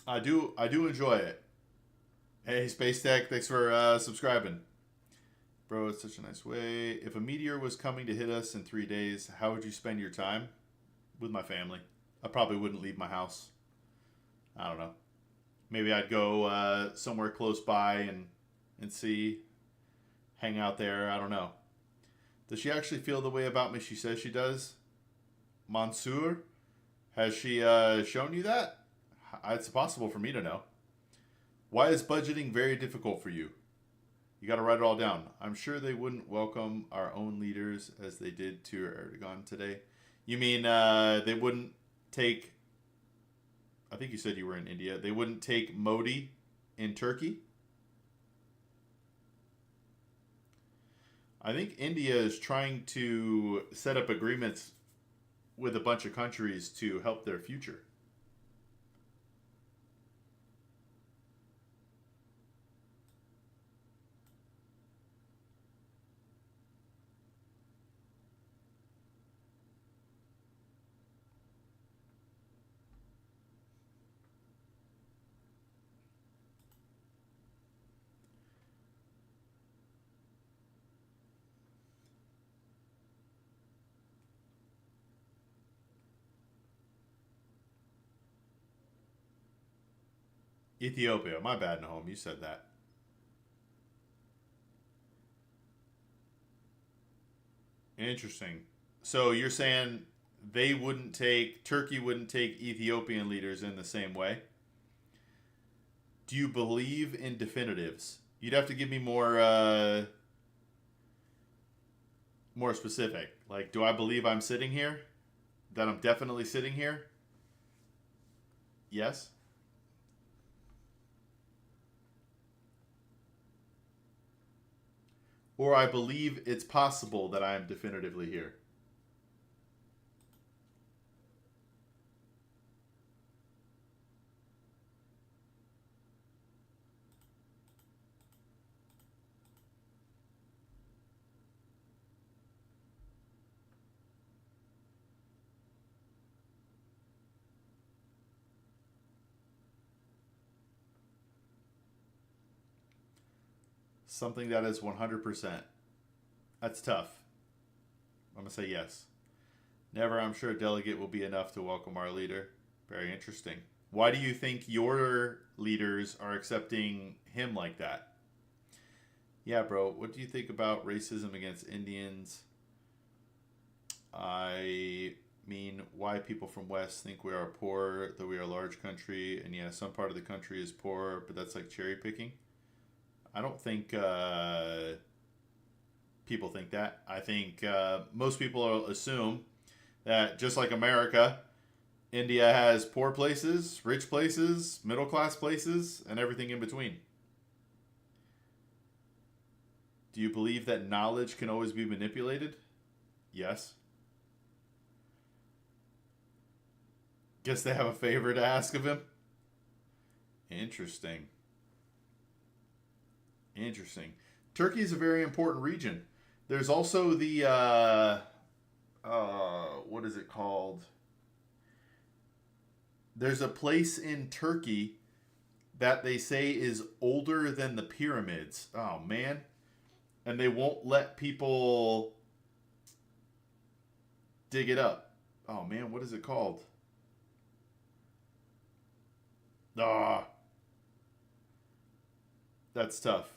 [SPEAKER 1] I do enjoy it. Hey, Space Tech, thanks for subscribing. Bro, it's such a nice way. If a meteor was coming to hit us in 3 days, how would you spend your time? With my family. I probably wouldn't leave my house. I don't know. Maybe I'd go somewhere close by and see, hang out there. I don't know. Does she actually feel the way about me she says she does? Mansoor? Has she shown you that? It's possible for me to know. Why is budgeting very difficult for you? You got to write it all down. I'm sure they wouldn't welcome our own leaders as they did to Erdogan today. You mean they wouldn't take? I think you said you were in India. They wouldn't take Modi in Turkey. I think India is trying to set up agreements with a bunch of countries to help their future. Ethiopia. My bad, Nahom. You said that. Interesting. So you're saying Turkey wouldn't take Ethiopian leaders in the same way? Do you believe in definitives? You'd have to give me more specific. Like, do I believe I'm sitting here? That I'm definitely sitting here? Yes. Or I believe it's possible that I am definitively here. Something that is 100%. That's tough. I'm going to say yes. Never, I'm sure, a delegate will be enough to welcome our leader. Very interesting. Why do you think your leaders are accepting him like that? Yeah, bro. What do you think about racism against Indians? I mean, why people from West think we are poor, though we are a large country, and yeah, some part of the country is poor, but that's like cherry picking. I don't think people think that. I think most people assume that just like America, India has poor places, rich places, middle class places, and everything in between. Do you believe that knowledge can always be manipulated? Yes. Guess they have a favor to ask of him. Interesting. Interesting. Turkey is a very important region. There's also the what is it called? There's a place in Turkey that they say is older than the pyramids. Oh man. And they won't let people dig it up. Oh man, what is it called? Ah, that's tough.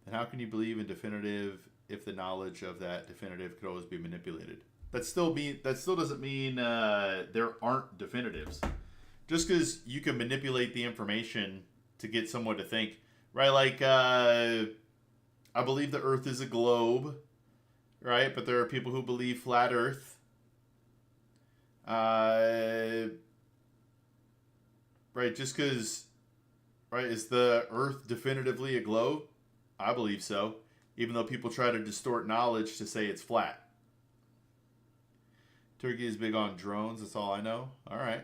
[SPEAKER 1] And how can you believe in definitive if the knowledge of that definitive could always be manipulated? That still doesn't mean there aren't definitives. Just because you can manipulate the information to get someone to think, right? Like I believe the Earth is a globe, right? But there are people who believe flat Earth. Right? Just because, right? Is the Earth definitively a globe? I believe so. Even though people try to distort knowledge to say it's flat. Turkey is big on drones. That's all I know. All right.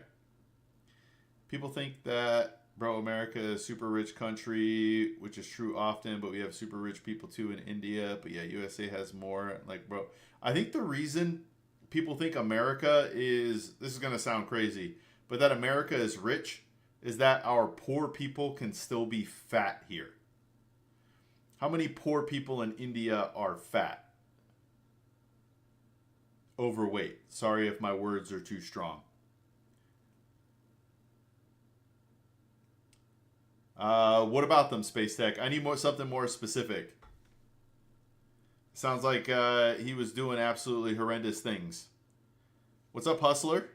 [SPEAKER 1] People think that, bro, America is a super rich country, which is true often, but we have super rich people too in India. But yeah, USA has more. Like, bro, I think the reason people think America is, this is going to sound crazy, but that America is rich is that our poor people can still be fat here. How many poor people in India are fat? Overweight. Sorry if my words are too strong. What about them, Space Tech? I need something more specific. Sounds like he was doing absolutely horrendous things. What's up, Hustler?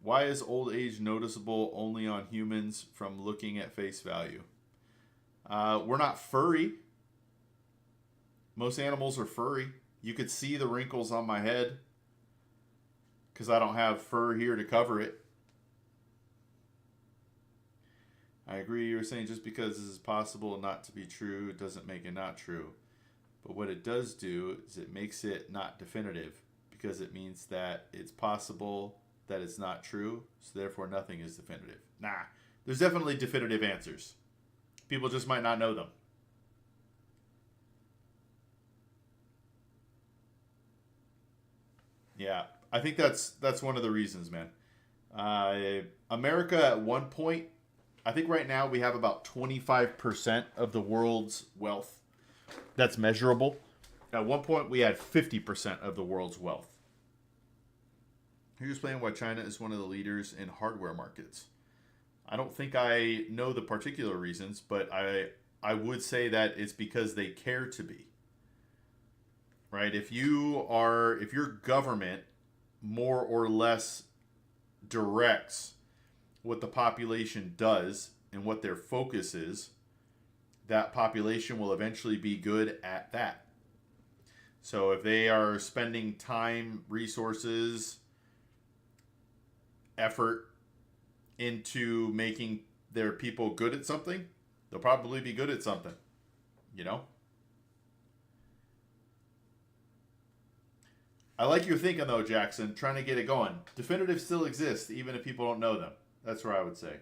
[SPEAKER 1] Why is old age noticeable only on humans from looking at face value? We're not furry. Most animals are furry. You could see the wrinkles on my head because I don't have fur here to cover it. I agree. You were saying just because this is possible not to be true, it doesn't make it not true. But what it does do is it makes it not definitive because it means that it's possible that it's not true, so therefore nothing is definitive. Nah, there's definitely definitive answers. People just might not know them. Yeah, I think that's one of the reasons, man. America at one point, I think right now we have about 25% of the world's wealth that's measurable. At one point, we had 50% of the world's wealth. Here's explaining why China is one of the leaders in hardware markets. I don't think I know the particular reasons, but I would say that it's because they care to be. Right? If your government more or less directs what the population does and what their focus is, that population will eventually be good at that. So if they are spending time, resources, effort into making their people good at something, they'll probably be good at something, you know? I like your thinking though, Jackson, trying to get it going. Definitives still exist, even if people don't know them. That's where I would say.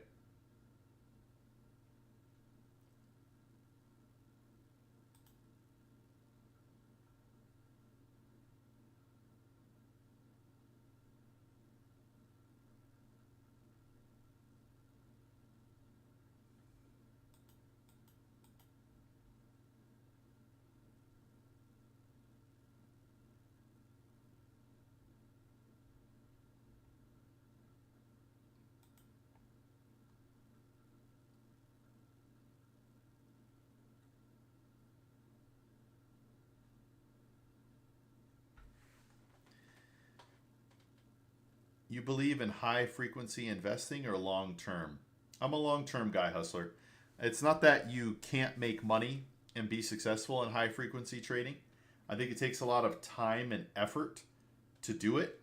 [SPEAKER 1] You believe in high frequency investing or long term? I'm a long term guy, Hustler. It's not that you can't make money and be successful in high frequency trading. I think it takes a lot of time and effort to do it,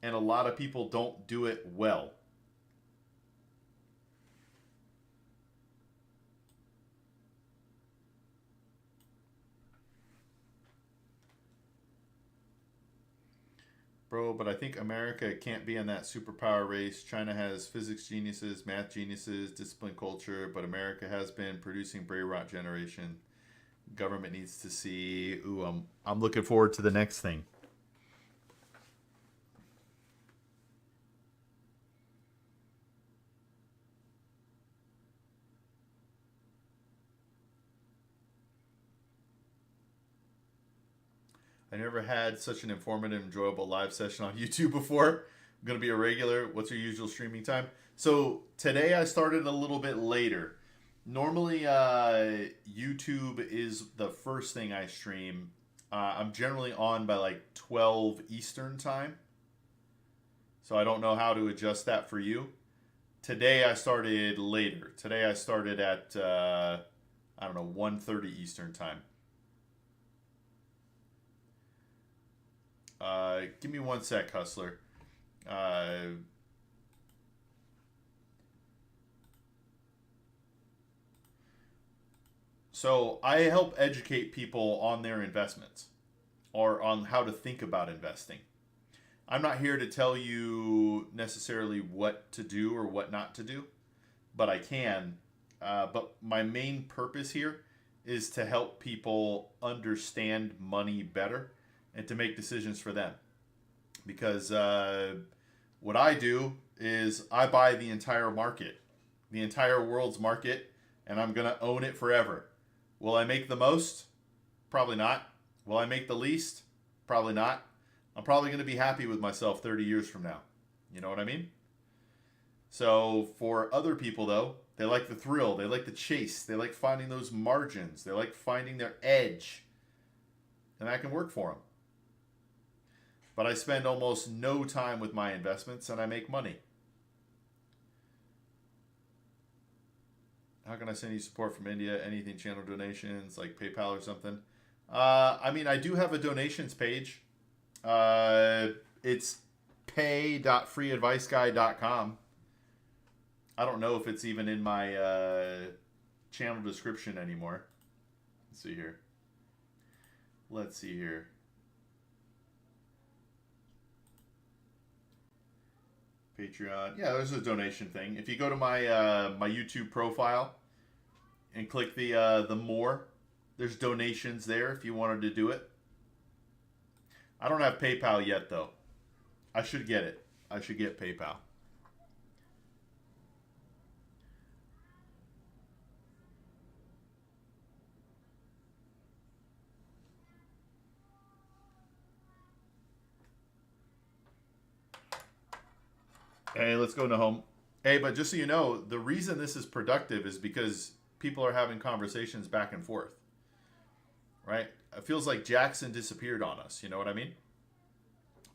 [SPEAKER 1] and a lot of people don't do it well. Bro, but I think America can't be in that superpower race. China has physics geniuses, math geniuses, discipline culture, but America has been producing brain rot generation. Government needs to see. Ooh, I'm looking forward to the next thing. I never had such an informative, enjoyable live session on YouTube before. I'm going to be a regular. What's your usual streaming time? So today I started a little bit later. Normally, YouTube is the first thing I stream. I'm generally on by like 12 Eastern time. So I don't know how to adjust that for you. Today I started later. Today I started at, I don't know, 1:30 Eastern time. Give me one sec, Hustler. So I help educate people on their investments or on how to think about investing. I'm not here to tell you necessarily what to do or what not to do, but I can. But my main purpose here is to help people understand money better and to make decisions for them. Because what I do is I buy the entire market, the entire world's market, and I'm going to own it forever. Will I make the most? Probably not. Will I make the least? Probably not. I'm probably going to be happy with myself 30 years from now. You know what I mean? So for other people, though, they like the thrill. They like the chase. They like finding those margins. They like finding their edge. And that can work for them. But I spend almost no time with my investments and I make money. How can I send you support from India? Anything, channel donations like PayPal or something? I mean, I do have a donations page. It's pay.freeadviceguy.com. I don't know if it's even in my channel description anymore. Let's see here. Let's see here. Patreon. Yeah, there's a donation thing. If you go to my my YouTube profile and click the more, there's donations there if you wanted to do it. I don't have PayPal yet though. I should get it. I should get PayPal. Hey, let's go to home. Hey, but just so you know, the reason this is productive is because people are having conversations back and forth. Right? It feels like Jackson disappeared on us. You know what I mean?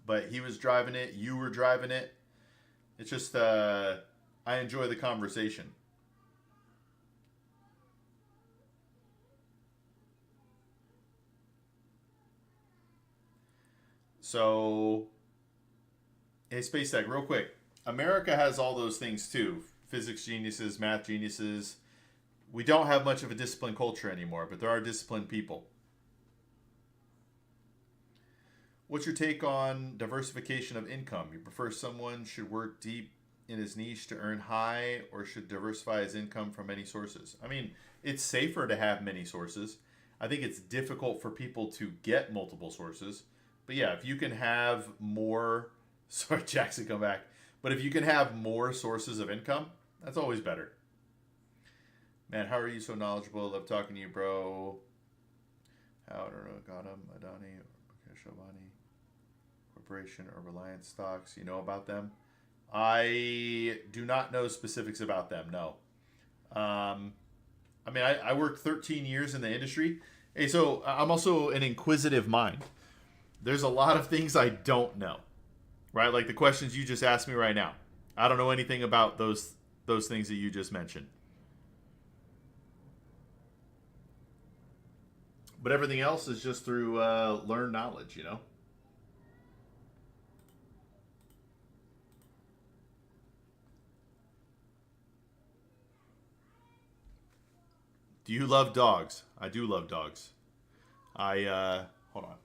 [SPEAKER 1] But he was driving it. You were driving it. It's just, I enjoy the conversation. So, hey, Space Tech, real quick. America has all those things too. Physics geniuses, math geniuses. We don't have much of a disciplined culture anymore, but there are disciplined people. What's your take on diversification of income? You prefer someone should work deep in his niche to earn high or should diversify his income from many sources? I mean, it's safer to have many sources. I think it's difficult for people to get multiple sources. But yeah, if you can have more, sorry, Jackson, come back. But if you can have more sources of income, that's always better. Man, how are you so knowledgeable? Love talking to you, bro. How, I don't know, Gautam, Adani, Mukesh Ambani, Corporation or Reliance stocks. You know about them? I do not know specifics about them, no. I mean, I worked 13 years in the industry. Hey, so I'm also an inquisitive mind. There's a lot of things I don't know, right? Like the questions you just asked me right now. I don't know anything about those things that you just mentioned. But everything else is just through learned knowledge, you know? Do you love dogs? I do love dogs. Hold on.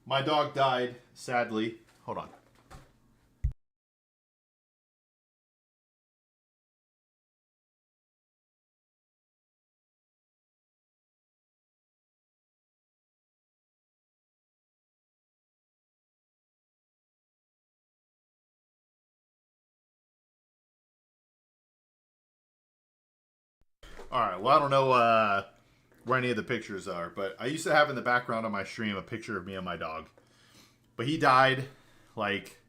[SPEAKER 1] My dog died, sadly. Hold on. All right. Well, I don't know where any of the pictures are, but I used to have in the background on my stream a picture of me and my dog. But he died, like,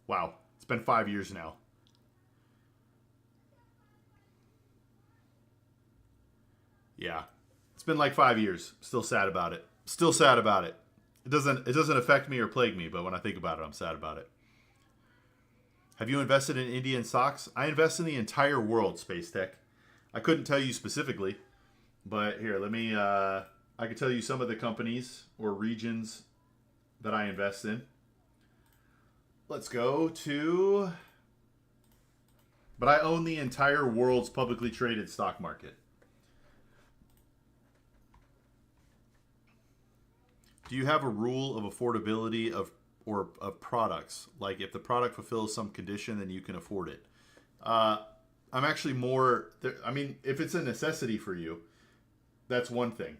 [SPEAKER 1] wow, it's been 5 years now. Yeah, it's been like 5 years. Still sad about it. Still sad about it. It doesn't affect me or plague me, but when I think about it, I'm sad about it. Have you invested in Indian stocks? I invest in the entire world, Space Tech. I couldn't tell you specifically, but here, let me. I can tell you some of the companies or regions that I invest in. Let's go to. But I own the entire world's publicly traded stock market. Do you have a rule of affordability of products? Like if the product fulfills some condition, then you can afford it. Uh, I'm actually more. I mean, if it's a necessity for you, that's one thing.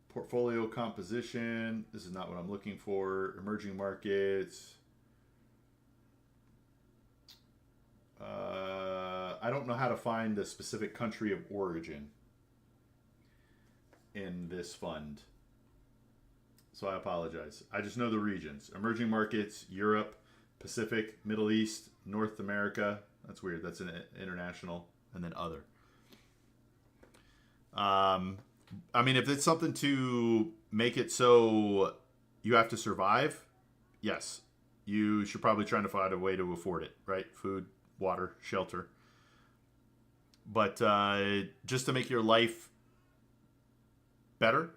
[SPEAKER 1] Portfolio composition. This is not what I'm looking for. Emerging markets. I don't know how to find the specific country of origin in this fund. So I apologize. I just know the regions. Emerging markets, Europe, Pacific, Middle East, North America. That's weird. That's an international. And then other. I mean, if it's something to make it so you have to survive, yes. You should probably try to find a way to afford it, right? Food, water, shelter. But just to make your life better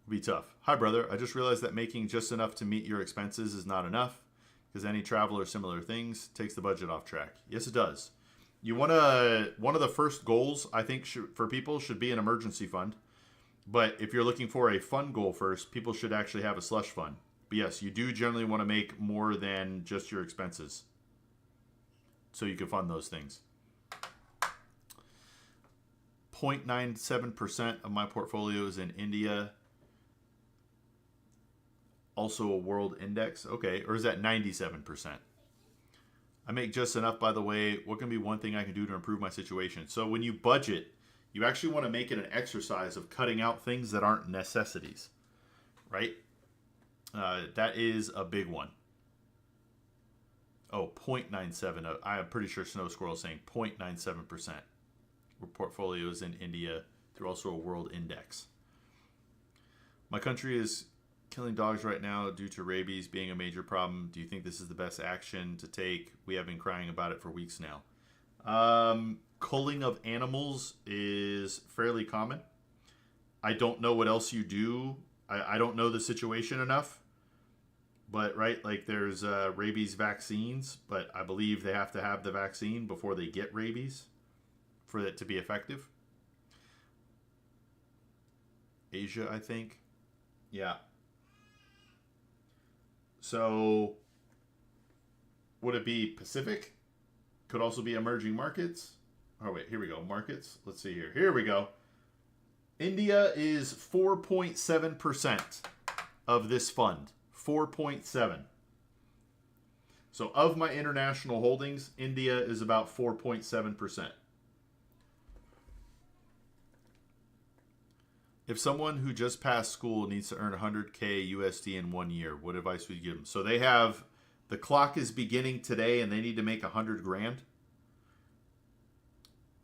[SPEAKER 1] would be tough. Hi, brother. I just realized that making just enough to meet your expenses is not enough because any travel or similar things takes the budget off track. Yes, it does. You want to. One of the first goals I think for people should be an emergency fund. But if you're looking for a fun goal first, people should actually have a slush fund. But yes, you do generally want to make more than just your expenses, so you can fund those things. 0.97% of my portfolio is in India. Also a world index. Okay, or is that 97%? I make just enough, by the way. What can be one thing I can do to improve my situation? So when you budget, you actually want to make it an exercise of cutting out things that aren't necessities, right? That is a big one. Oh, 0.97. I'm pretty sure Snow Squirrel is saying 0.97%. Where portfolios in India through also a world index. My country is killing dogs right now due to rabies being a major problem. Do you think this is the best action to take? We have been crying about it for weeks now. Culling of animals is fairly common. I don't know what else you do. I don't know the situation enough. But, right, like there's rabies vaccines, but I believe they have to have the vaccine before they get rabies for it to be effective. Asia, I think. Yeah. So, would it be Pacific? Could also be emerging markets. Oh, wait, here we go. Markets. Let's see here. Here we go. India is 4.7% of this fund. 4.7. So, of my international holdings, India is about 4.7%. If someone who just passed school needs to earn 100K USD in 1 year, what advice would you give them? So they have, the clock is beginning today and they need to make 100 grand.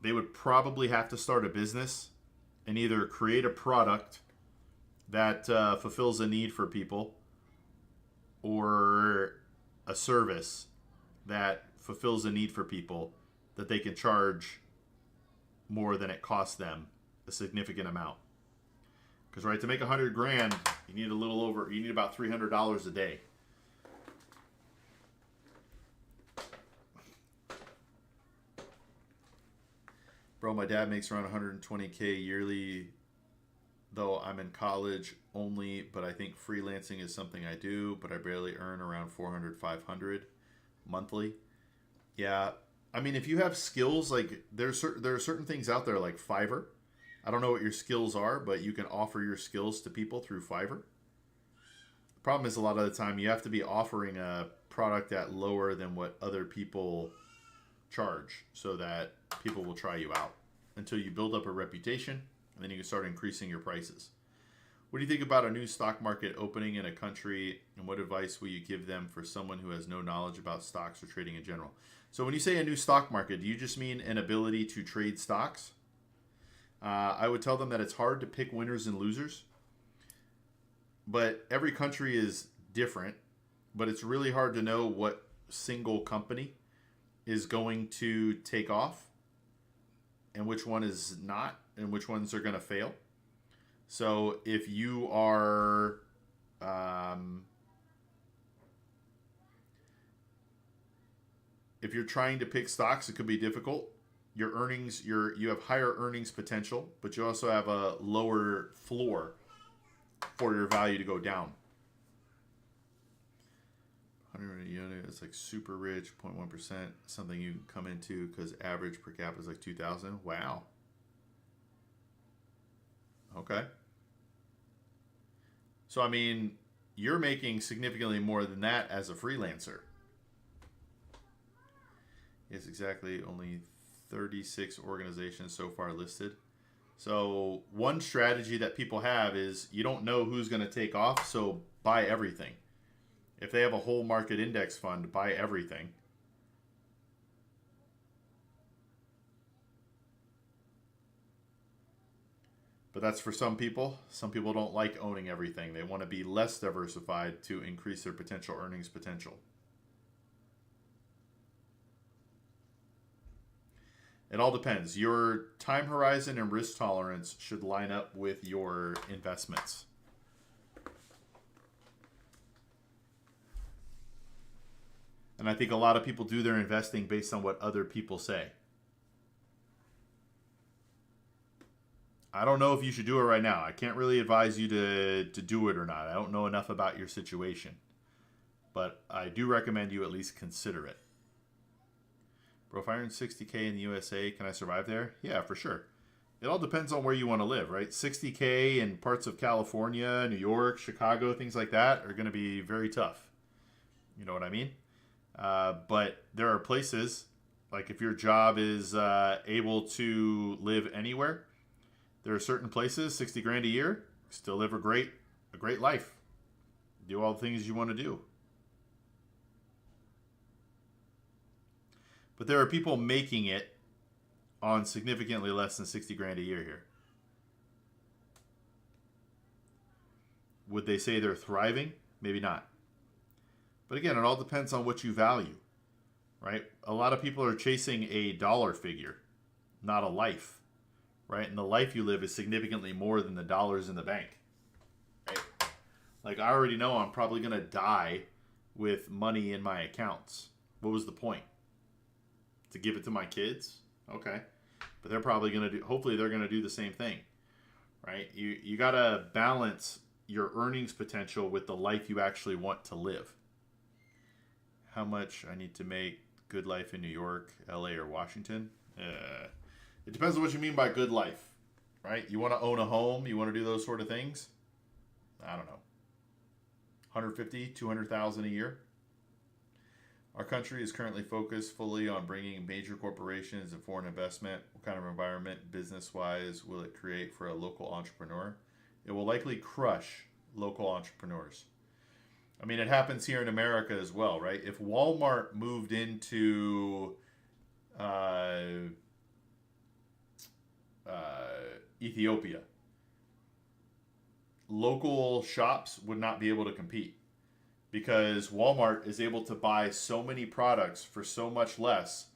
[SPEAKER 1] They would probably have to start a business and either create a product that fulfills a need for people or a service that fulfills a need for people that they can charge more than it costs them a significant amount. Because, right, to make 100 grand, you need you need about $300 a day. Bro, my dad makes around 120K yearly though I'm in college only, but I think freelancing is something I do, but I barely earn around 400, 500 monthly. Yeah. I mean, if you have skills, like there are certain things out there like Fiverr. I don't know what your skills are, but you can offer your skills to people through Fiverr. The problem is a lot of the time you have to be offering a product at lower than what other people charge so that people will try you out until you build up a reputation, and then you can start increasing your prices. What do you think about a new stock market opening in a country, and what advice will you give them for someone who has no knowledge about stocks or trading in general? So when you say a new stock market, do you just mean an ability to trade stocks? I would tell them that it's hard to pick winners and losers, but every country is different, but it's really hard to know what single company is going to take off and which one is not and which ones are going to fail. So if you are if you're trying to pick stocks, it could be difficult. Your earnings, you have higher earnings potential, but you also have a lower floor for your value to go down. 100 unit, it's like super rich, 0.1%, something you can come into because average per capita is like 2,000. Wow. Okay. So, I mean, you're making significantly more than that as a freelancer. It's exactly only 36 organizations so far listed. So one strategy that people have is you don't know who's going to take off, so buy everything. If they have a whole market index fund, buy everything. But that's for some people. Some people don't like owning everything. They want to be less diversified to increase their potential earnings potential. It all depends. Your time horizon and risk tolerance should line up with your investments. And I think a lot of people do their investing based on what other people say. I don't know if you should do it right now. I can't really advise you to do it or not. I don't know enough about your situation. But I do recommend you at least consider it. Bro, if I earn 60K in the USA, can I survive there? Yeah, for sure. It all depends on where you want to live, right? 60K in parts of California, New York, Chicago, things like that are going to be very tough. You know what I mean? But there are places, like if your job is able to live anywhere, there are certain places, 60 grand a year, still live a great life. Do all the things you want to do. But there are people making it on significantly less than 60 grand a year here. Would they say they're thriving? Maybe not. But again, it all depends on what you value, right? A lot of people are chasing a dollar figure, not a life, right? And the life you live is significantly more than the dollars in the bank, right? Like I already know I'm probably going to die with money in my accounts. What was the point? To give it to my kids? Okay. But they're probably going to do, hopefully they're going to do the same thing, right? You got to balance your earnings potential with the life you actually want to live. How much I need to make good life in New York, LA, or Washington? It depends on what you mean by good life, right? You want to own a home? You want to do those sort of things? I don't know. 150, 200,000 a year. Our country is currently focused fully on bringing major corporations and foreign investment. What kind of environment, business-wise, will it create for a local entrepreneur? It will likely crush local entrepreneurs. I mean, it happens here in America as well, right? If Walmart moved into Ethiopia, local shops would not be able to compete because Walmart is able to buy so many products for so much less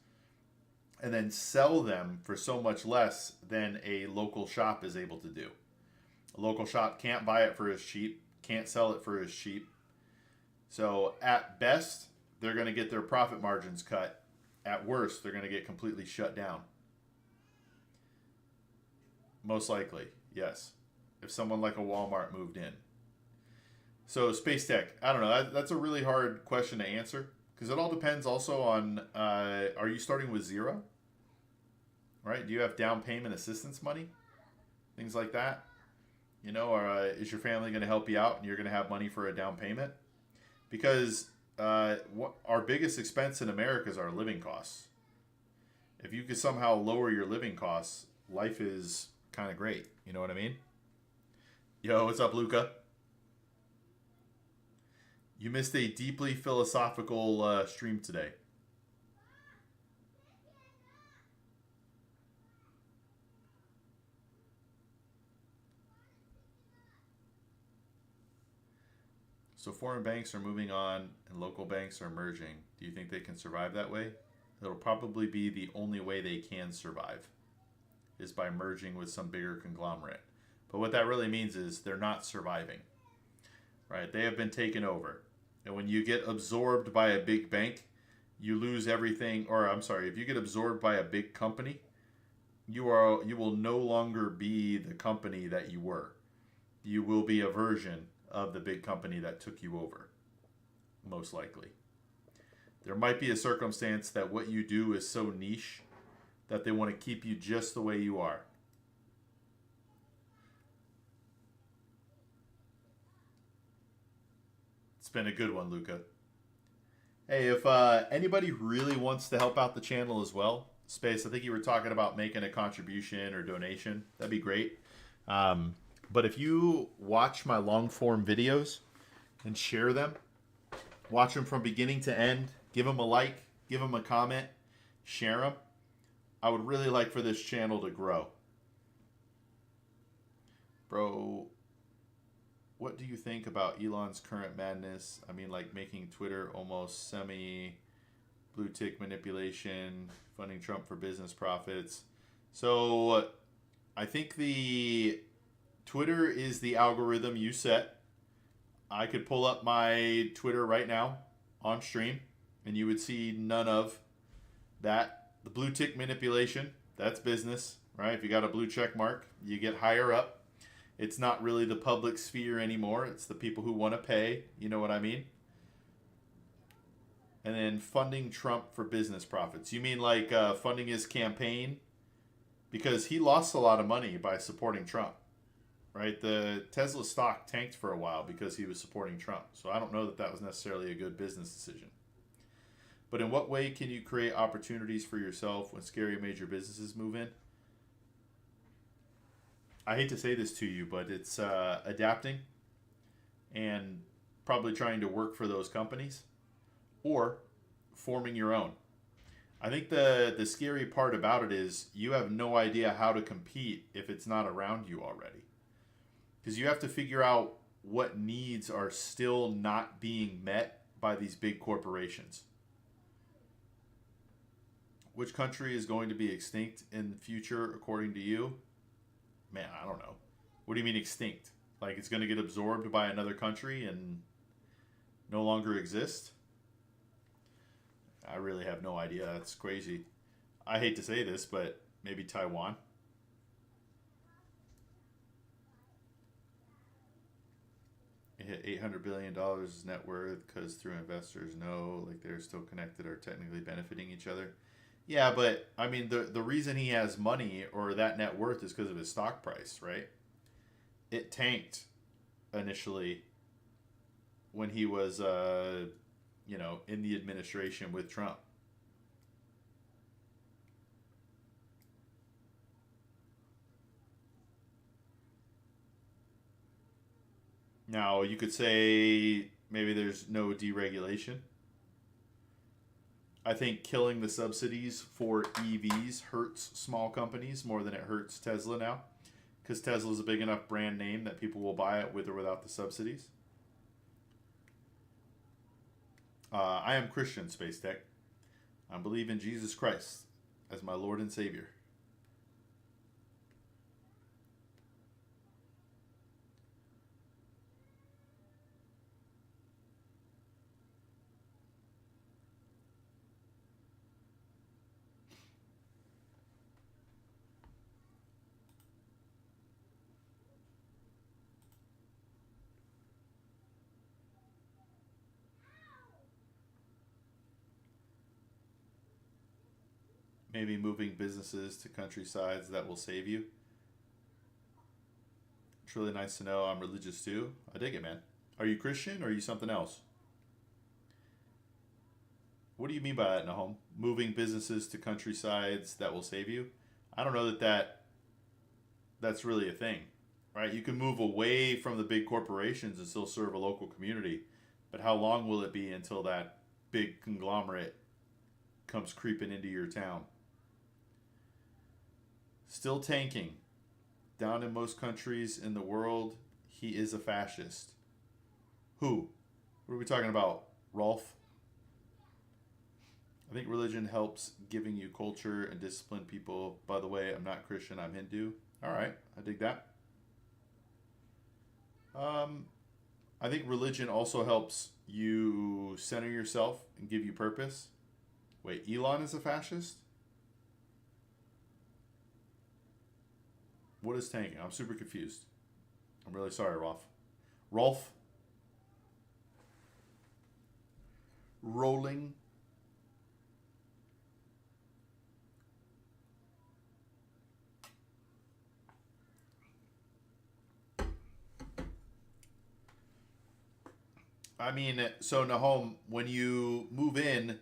[SPEAKER 1] and then sell them for so much less than a local shop is able to do. A local shop can't buy it for as cheap, can't sell it for as cheap. So at best, they're going to get their profit margins cut. At worst, they're going to get completely shut down. Most likely, yes. if someone like a Walmart moved in. So Space Tech, I don't know. That's a really hard question to answer because it all depends also on are you starting with zero? Right? Do you have down payment assistance money? Things like that. You know, or is your family going to help you out and you're going to have money for a down payment? Because our biggest expense in America is our living costs. If you could somehow lower your living costs, life is kind of great. You know what I mean? Yo, what's up, Luca? You missed a deeply philosophical stream today. So foreign banks are moving on and local banks are merging. Do you think they can survive that way? It'll probably be the only way they can survive is by merging with some bigger conglomerate. But what that really means is they're not surviving, right? They have been taken over. And when you get absorbed by a big bank, you lose everything. Or I'm sorry, if you get absorbed by a big company, you will no longer be the company that you were. You will be a version of the big company that took you over, most likely. There might be a circumstance that what you do is so niche that they want to keep you just the way you are. It's been a good one, Luca. Hey, if anybody really wants to help out the channel as well, Space, I think you were talking about making a contribution or donation. That'd be great. But if you watch my long form videos and share them, watch them from beginning to end, give them a like, give them a comment, share them, I would really like for this channel to grow. Bro, what do you think about Elon's current madness? I mean, like making Twitter almost blue tick manipulation, funding Trump for business profits. So I think the Twitter is the algorithm you set. I could pull up my Twitter right now on stream and you would see none of that. The blue tick manipulation, that's business, right? If you got a blue check mark, you get higher up. It's not really the public sphere anymore. It's the people who want to pay. You know what I mean? And then funding Trump for business profits. You mean like funding his campaign? Because he lost a lot of money by supporting Trump, right? The Tesla stock tanked for a while because he was supporting Trump. So I don't know that that was necessarily a good business decision. But in what way can you create opportunities for yourself when scary major businesses move in? I hate to say this to you, but it's adapting and probably trying to work for those companies or forming your own. I think the scary part about it is you have no idea how to compete if it's not around you already. Because you have to figure out what needs are still not being met by these big corporations. Which country is going to be extinct in the future, according to you? Man, I don't know. What do you mean extinct? Like it's going to get absorbed by another country and no longer exist? I really have no idea. That's crazy. I hate to say this, but maybe Taiwan. It hit $800 billion net worth because through investors know like they're still connected or technically benefiting each other. Yeah, but I mean the reason he has money or that net worth is because of his stock price, right? It tanked initially when he was in the administration with Trump. Now, you could say maybe there's no deregulation. I think killing the subsidies for EVs hurts small companies more than it hurts Tesla now, because Tesla's a big enough brand name that people will buy it with or without the subsidies. I am Christian, Space Tech. I believe in Jesus Christ as my Lord and Savior. Maybe moving businesses to countrysides that will save you. It's really nice to know I'm religious too. I dig it, man. Are you Christian or are you something else? What do you mean by that, Nahom? Moving businesses to countrysides that will save you? I don't know that's really a thing, right? You can move away from the big corporations and still serve a local community, but how long will it be until that big conglomerate comes creeping into your town? Still tanking. Down in most countries in the world, he is a fascist. Who? What are we talking about, Rolf? I think religion helps giving you culture and discipline people. By the way, I'm not Christian, I'm Hindu. All right, I dig that. I think religion also helps you center yourself and give you purpose. Wait, Elon is a fascist? What is tanking? I'm super confused. I'm really sorry, Rolf. Rolf? Rolling. I mean, so Nahom, when you move in,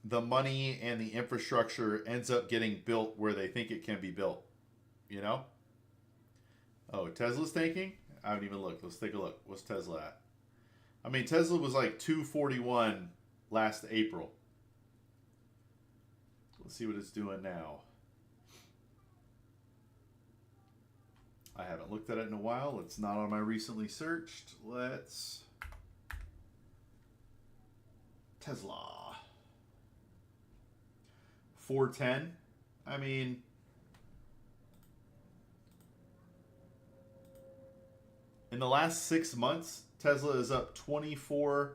[SPEAKER 1] the money and the infrastructure ends up getting built where they think it can be built. You know? Oh, Tesla's tanking? I haven't even looked. Let's take a look. What's Tesla at? I mean, Tesla was like 241 last April. Let's see what it's doing now. I haven't looked at it in a while. It's not on my recently searched. Let's... Tesla. 410. I mean... in the last 6 months, Tesla is up 24%.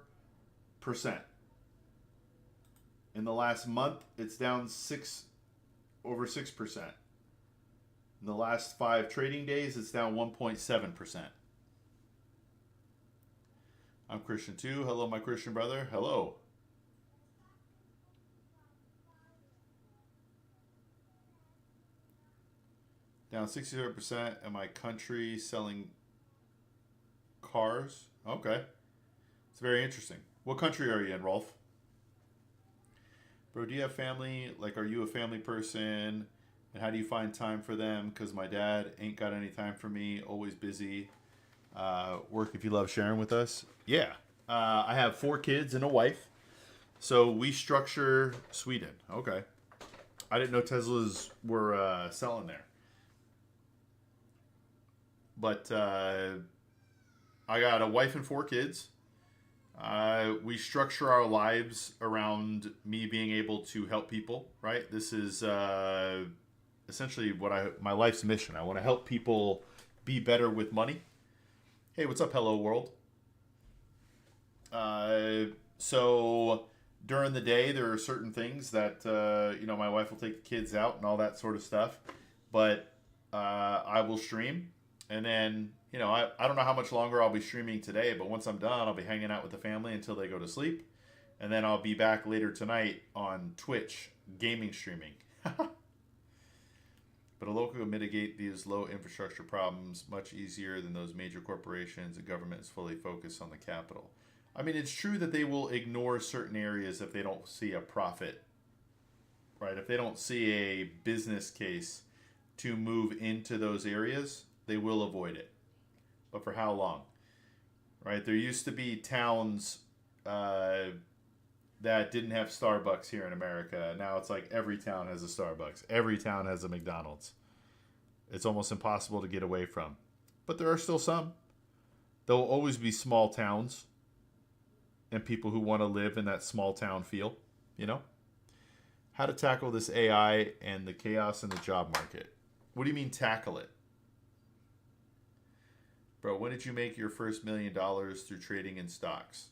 [SPEAKER 1] In the last month, it's down over 6%. In the last 5 trading days, it's down 1.7%. I'm Christian too. Hello, my Christian brother. Hello. Down 67% in my country selling cars. Okay. It's very interesting. What country are you in, Rolf? Bro, do you have family? Like, are you a family person? And how do you find time for them? Because my dad ain't got any time for me. Always busy. Work if you love sharing with us. Yeah. I have 4 kids and a wife. So we structure Sweden. Okay. I didn't know Teslas were selling there. But I got a wife and 4 kids. We structure our lives around me being able to help people, right? This is essentially what my life's mission. I want to help people be better with money. Hey, what's up, hello world? So during the day, there are certain things that, my wife will take the kids out and all that sort of stuff. But I will stream. And then, I don't know how much longer I'll be streaming today, but once I'm done, I'll be hanging out with the family until they go to sleep. And then I'll be back later tonight on Twitch, gaming streaming. But a local will mitigate these low infrastructure problems much easier than those major corporations. The government is fully focused on the capital. I mean, it's true that they will ignore certain areas if they don't see a profit, right? If they don't see a business case to move into those areas, they will avoid it. But for how long? Right? There used to be towns that didn't have Starbucks here in America. Now it's like every town has a Starbucks. Every town has a McDonald's. It's almost impossible to get away from. But there are still some. There will always be small towns and people who want to live in that small town feel, How to tackle this AI and the chaos in the job market. What do you mean tackle it? Bro, when did you make your first $1 million through trading in stocks?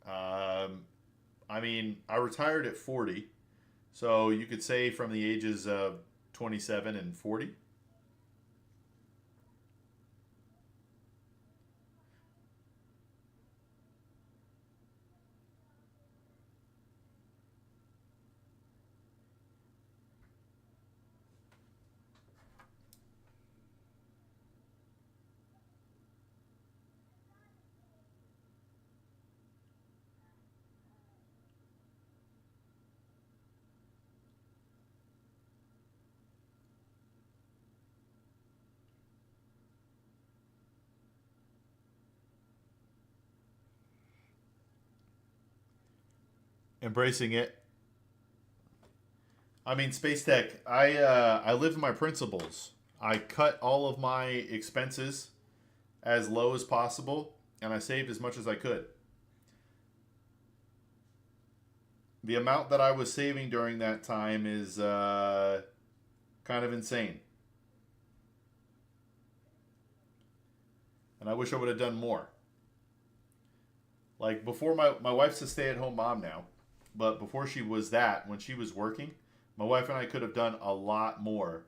[SPEAKER 1] I retired at 40. So you could say from the ages of 27 and 40. embracing it. I mean, Space Tech. I live my principles. I cut all of my expenses as low as possible, and I saved as much as I could. The amount that I was saving during that time is kind of insane, and I wish I would have done more. Like before, my wife's a stay-at-home mom now, but before she was that, when she was working, my wife and I could have done a lot more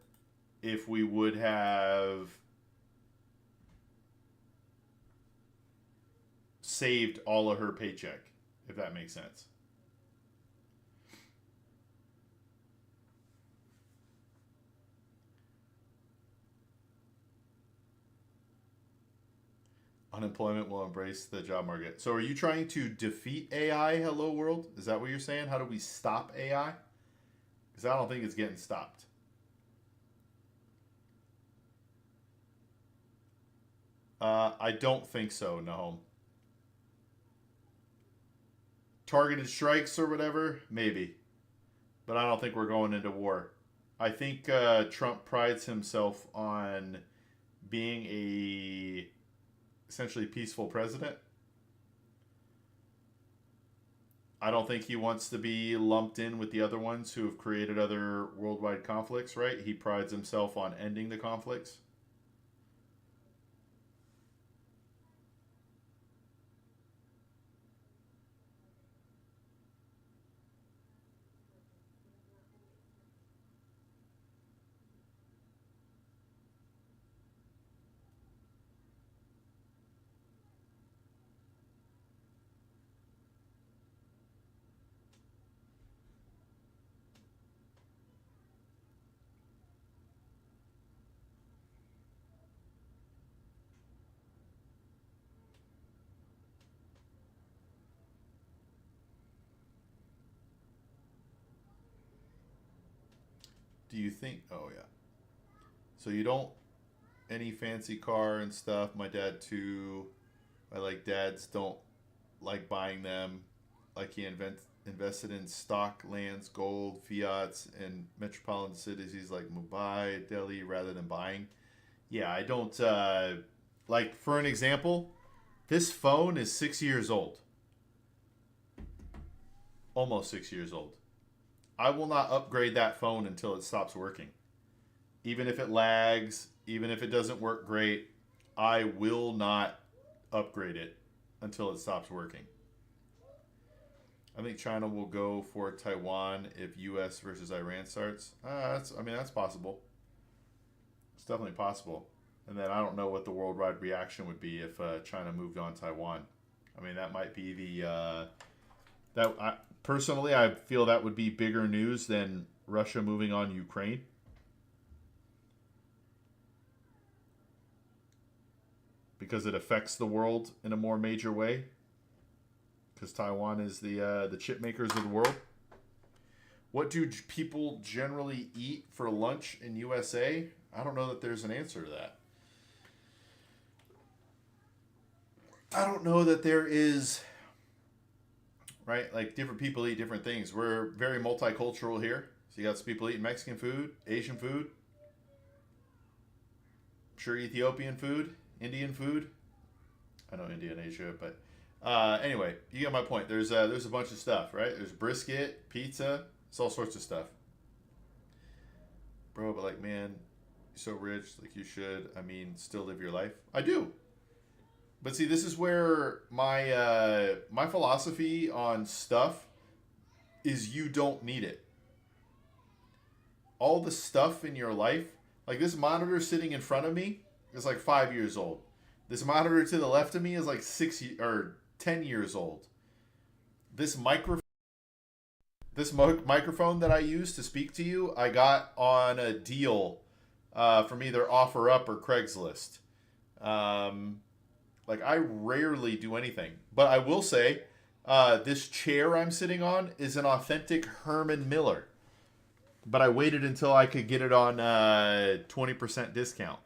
[SPEAKER 1] if we would have saved all of her paycheck, if that makes sense. Unemployment will embrace the job market. So are you trying to defeat AI, hello world? Is that what you're saying? How do we stop AI? Because I don't think it's getting stopped. I don't think so, no. Targeted strikes or whatever, maybe. But I don't think we're going into war. I think Trump prides himself on being a essentially peaceful president. I don't think he wants to be lumped in with the other ones who have created other worldwide conflicts, right? He prides himself on ending the conflicts. Do you think? Oh, yeah. So you don't any fancy car and stuff. My dad too. I like dads don't like buying them. Like he invested in stock lands, gold, fiats, and metropolitan cities like Mumbai, Delhi, rather than buying. Yeah, I don't. Like for an example, this phone is 6 years old, almost 6 years old. I will not upgrade that phone until it stops working. Even if it lags, even if it doesn't work great, I will not upgrade it until it stops working. I think China will go for Taiwan if U.S. versus Iran starts. I mean, that's possible. It's definitely possible. And then I don't know what the worldwide reaction would be if China moved on Taiwan. I mean, that might be the personally, I feel that would be bigger news than Russia moving on Ukraine. Because it affects the world in a more major way. Because Taiwan is the chip makers of the world. What do people generally eat for lunch in USA? I don't know that there's an answer to that. I don't know that there is, right? Like different people eat different things. We're very multicultural here. So you got some people eating Mexican food, Asian food, I'm sure Ethiopian food, Indian food. I know India and Asia, but anyway, you get my point. There's a bunch of stuff, right? There's brisket, pizza, it's all sorts of stuff, bro. But like, man, you're so rich, like you should. I mean, still live your life. I do, but see, this is where my philosophy on stuff is: you don't need it. All the stuff in your life, like this monitor sitting in front of me, is like 5 years old. This monitor to the left of me is like 10 years old. This microphone that I use to speak to you, I got on a deal from either OfferUp or Craigslist. Like I rarely do anything, but I will say this chair I'm sitting on is an authentic Herman Miller. But I waited until I could get it on 20% discount.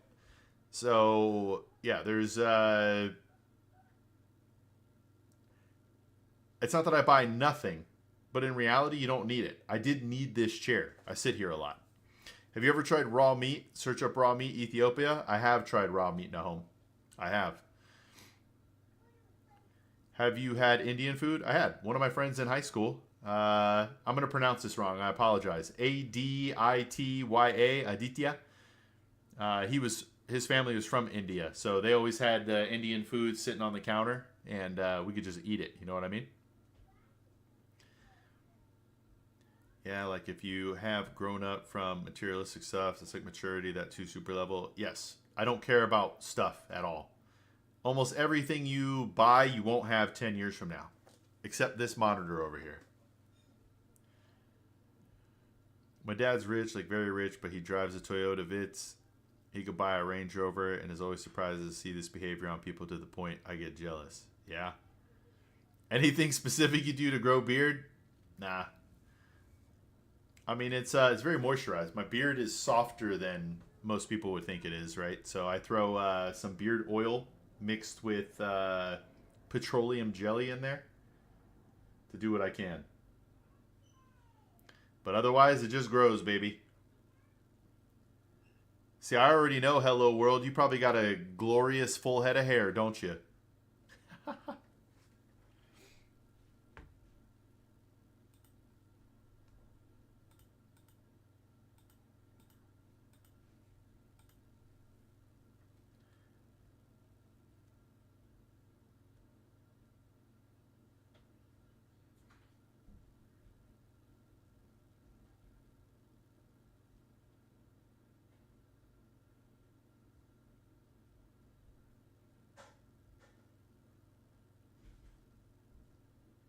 [SPEAKER 1] So yeah, there's it's not that I buy nothing, but in reality, you don't need it. I did need this chair. I sit here a lot. Have you ever tried raw meat? Search up raw meat Ethiopia. I have tried raw meat, Nahom. I have. Have you had Indian food? I had. One of my friends in high school. I'm going to pronounce this wrong. I apologize. Aditya, Aditya. His family was from India, so they always had Indian food sitting on the counter, and we could just eat it. You know what I mean? Yeah, like if you have grown up from materialistic stuff, it's like maturity, that 2 super level. Yes, I don't care about stuff at all. Almost everything you buy, you won't have 10 years from now, except this monitor over here. My dad's rich, like very rich, but he drives a Toyota Vitz. He could buy a Range Rover and is always surprised to see this behavior on people to the point I get jealous. Yeah. Anything specific you do to grow beard? Nah. I mean, it's very moisturized. My beard is softer than most people would think it is, right? So I throw some beard oil mixed with petroleum jelly in there to do what I can. But otherwise, it just grows, baby. See, I already know, hello world, you probably got a glorious full head of hair, don't you?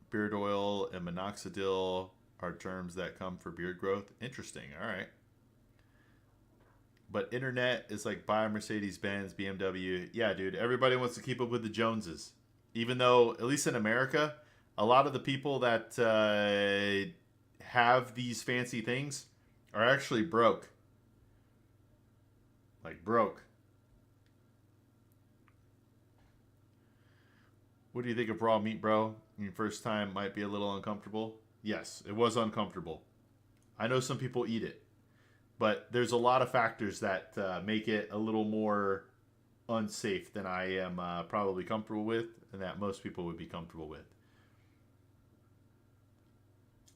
[SPEAKER 1] Beard oil and minoxidil are terms that come for beard growth. Interesting. All right. But internet is like buy a Mercedes-Benz, BMW. Yeah, dude. Everybody wants to keep up with the Joneses. Even though, at least in America, a lot of the people that have these fancy things are actually broke. Like broke. What do you think of raw meat, bro? Your first time might be a little uncomfortable. Yes, it was uncomfortable. I know some people eat it, but there's a lot of factors that make it a little more unsafe than I am probably comfortable with, and that most people would be comfortable with.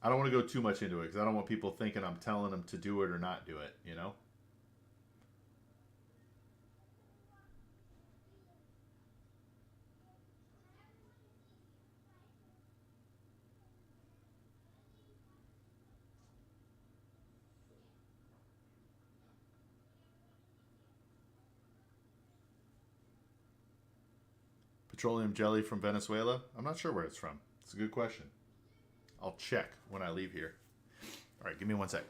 [SPEAKER 1] I don't want to go too much into it because I don't want people thinking I'm telling them to do it or not do it, you know? Petroleum jelly from Venezuela? I'm not sure where it's from. It's a good question. I'll check when I leave here. All right, give me one sec.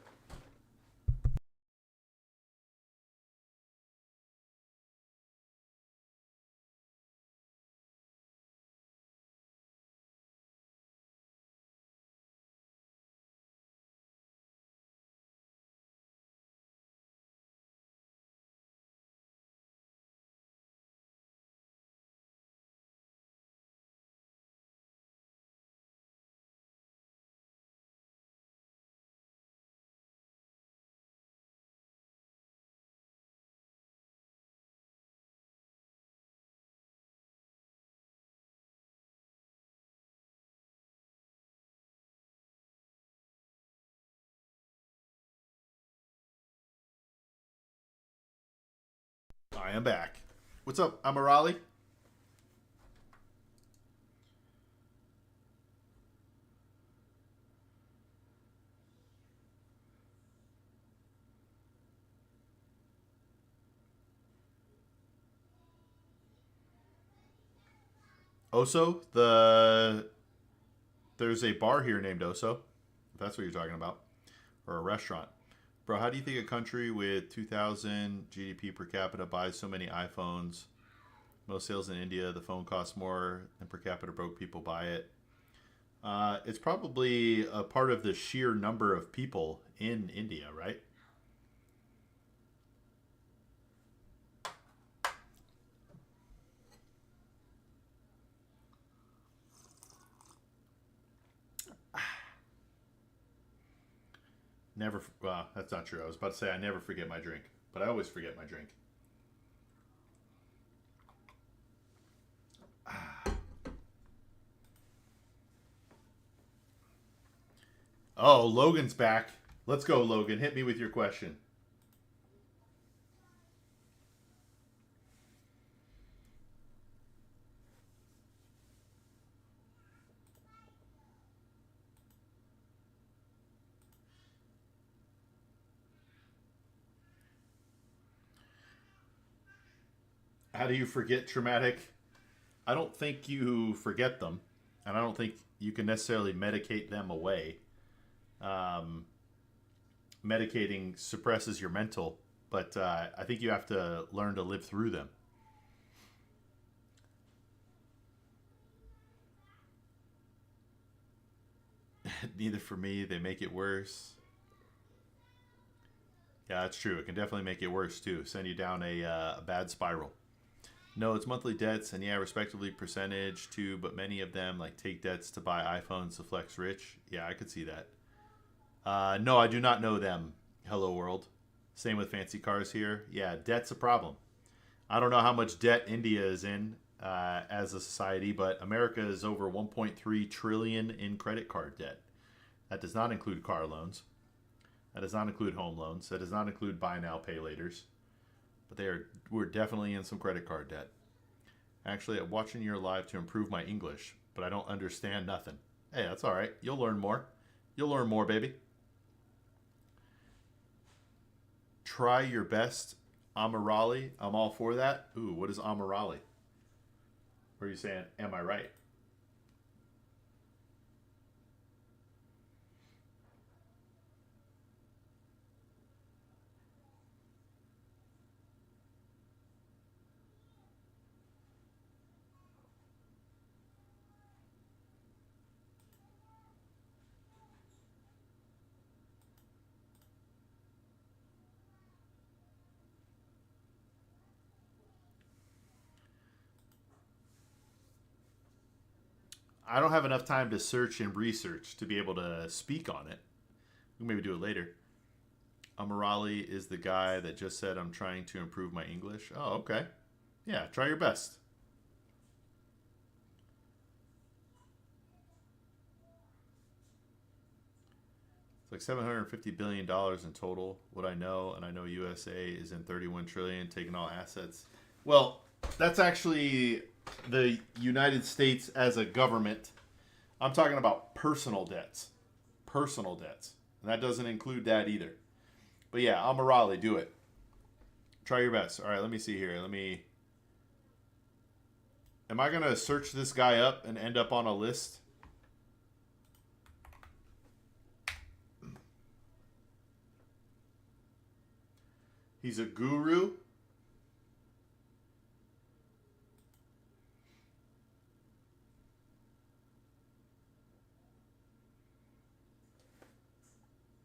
[SPEAKER 1] I am back. What's up, Amirali? Oso? There's a bar here named Oso, if that's what you're talking about. Or a restaurant. Bro, how do you think a country with 2,000 GDP per capita buys so many iPhones? Most sales in India, the phone costs more than per capita broke people buy it. It's probably a part of the sheer number of people in India, right? never. Well, that's not true. I was about to say I never forget my drink, but I always forget my drink. Oh, Logan's back. Let's go, Logan. Hit me with your question. How do you forget traumatic? I don't think you forget them, and I don't think you can necessarily medicate them away. Um, Medicating suppresses your mental, but I think you have to learn to live through them. Neither for me, they make it worse. Yeah, that's true. It can definitely make it worse too. Send you down a bad spiral. No, it's monthly debts, and yeah, respectively percentage too. But many of them like take debts to buy iPhones to flex rich. Yeah, I could see that. No, I do not know them. Hello world. Same with fancy cars here. Yeah, debt's a problem. I don't know how much debt India is in as a society, but America is over 1.3 trillion in credit card debt. That does not include car loans. That does not include home loans. That does not include buy now, pay laters. But we're definitely in some credit card debt. Actually, I'm watching your live to improve my English, but I don't understand nothing. Hey, that's all right. You'll learn more. You'll learn more, baby. Try your best, Amirali. I'm all for that. Ooh, what is Amirali? Or are you saying, am I right? I don't have enough time to search and research to be able to speak on it. We can maybe do it later. Amirali is the guy that just said I'm trying to improve my English. Oh, okay. Yeah, try your best. It's like $750 billion in total. What I know, and I know USA is in 31 trillion, taking all assets. Well, that's actually the United States as a government. I'm talking about personal debts. Personal debts. And that doesn't include that either. But yeah, Amirali, do it. Try your best. All right, let me see here. Let me. Am I going to search this guy up and end up on a list? He's a guru.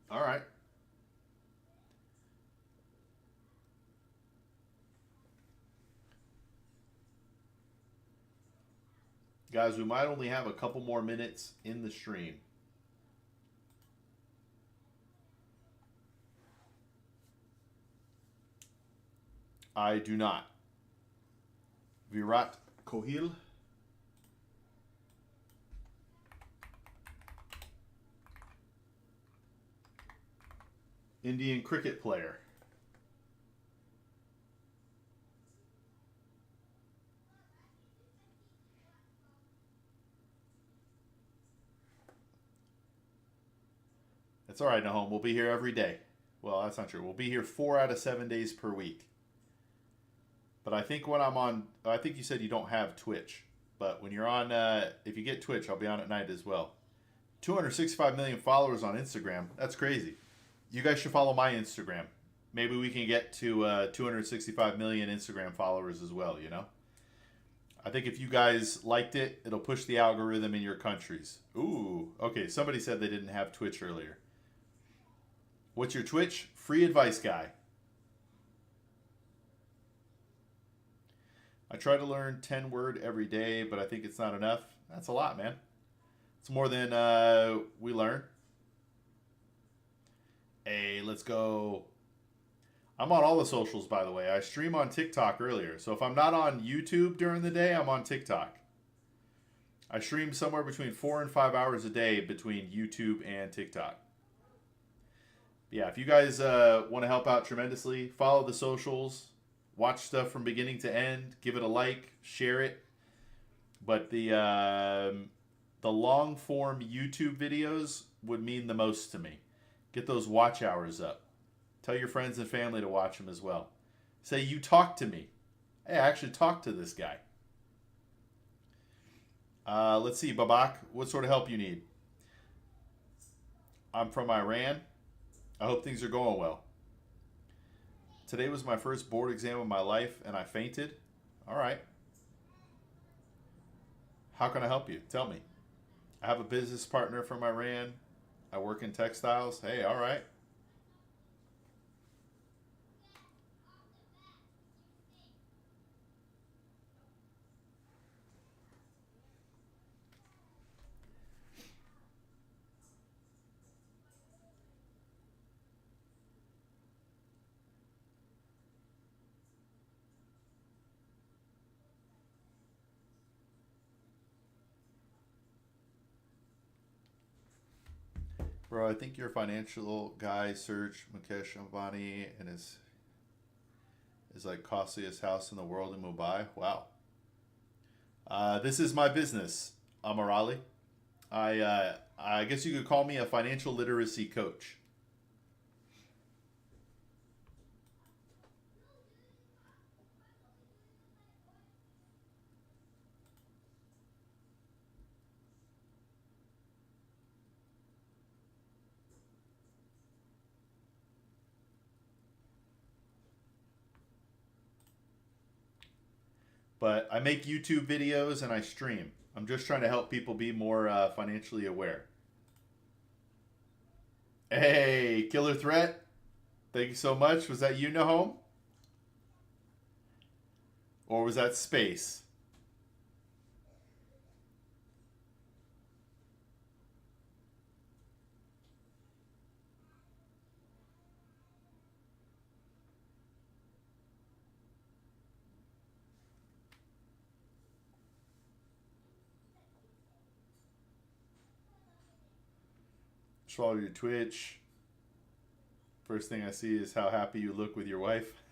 [SPEAKER 1] All right. Guys, we might only have a couple more minutes in the stream. I do not. Virat Kohli, Indian cricket player. That's all right, Nahom. We'll be here every day. Well, that's not true. We'll be here 4 out of 7 days per week. But I think when I'm on, I think you said you don't have Twitch. But when you're on, if you get Twitch, I'll be on at night as well. 265 million followers on Instagram. That's crazy. You guys should follow my Instagram. Maybe we can get to 265 million Instagram followers as well, you know? I think if you guys liked it, it'll push the algorithm in your countries. Ooh, okay. Somebody said they didn't have Twitch earlier. What's your Twitch? Free advice guy. I try to learn 10 word every day, but I think it's not enough. That's a lot, man. It's more than we learn. Hey, let's go. I'm on all the socials, by the way. I stream on TikTok earlier. So if I'm not on YouTube during the day, I'm on TikTok. I stream somewhere between 4 and 5 hours a day between YouTube and TikTok. Yeah, if you guys want to help out tremendously, follow the socials, watch stuff from beginning to end, give it a like, share it. But the long form YouTube videos would mean the most to me. Get those watch hours up. Tell your friends and family to watch them as well. Say, you talk to me. Hey, I actually talked to this guy. Let's see, Babak, what sort of help you need? I'm from Iran. I hope things are going well. Today was my first board exam of my life and I fainted. All right. How can I help you? Tell me. I have a business partner from Iran. I work in textiles. Hey, all right. Bro, I think your financial guy searched Mukesh Ambani and is like costliest house in the world in Mumbai. Wow. This is my business, Amarali. I guess you could call me a financial literacy coach. But I make YouTube videos and I stream. I'm just trying to help people be more financially aware. Hey, Killer Threat. Thank you so much. Was that you, Nahome? Or was that Space? Just follow your Twitch. First thing I see is how happy you look with your wife.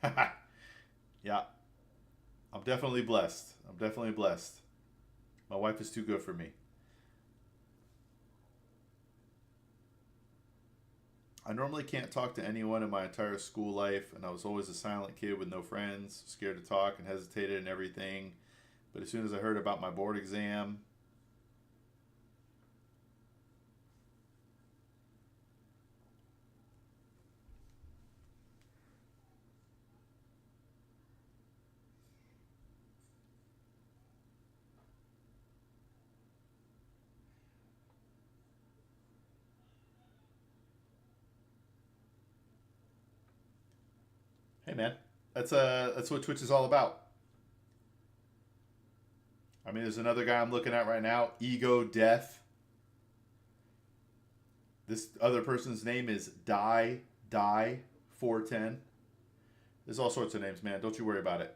[SPEAKER 1] Yeah, I'm definitely blessed. I'm definitely blessed. My wife is too good for me. I normally can't talk to anyone in my entire school life, and I was always a silent kid with no friends, scared to talk and hesitated and everything. But as soon as I heard about my board exam, hey man, that's what Twitch is all about. I mean, there's another guy I'm looking at right now, Ego Death. This other person's name is Die 410. There's all sorts of names, man. Don't you worry about it.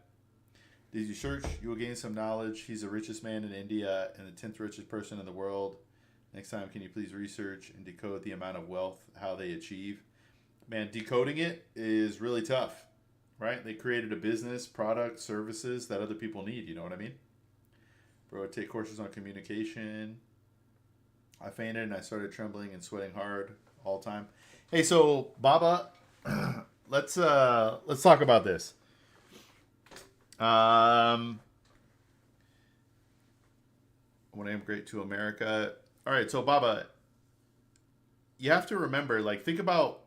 [SPEAKER 1] Did you search? You will gain some knowledge. He's the richest man in India and the 10th richest person in the world. Next time, can you please research and decode the amount of wealth, how they achieve? Man, decoding it is really tough, right? They created a business, product, services that other people need. You know what I mean? Bro, take courses on communication. I fainted and I started trembling and sweating hard all the time. Hey, so Baba, let's talk about this. When I am great to America. All right, so Baba, you have to remember, like, think about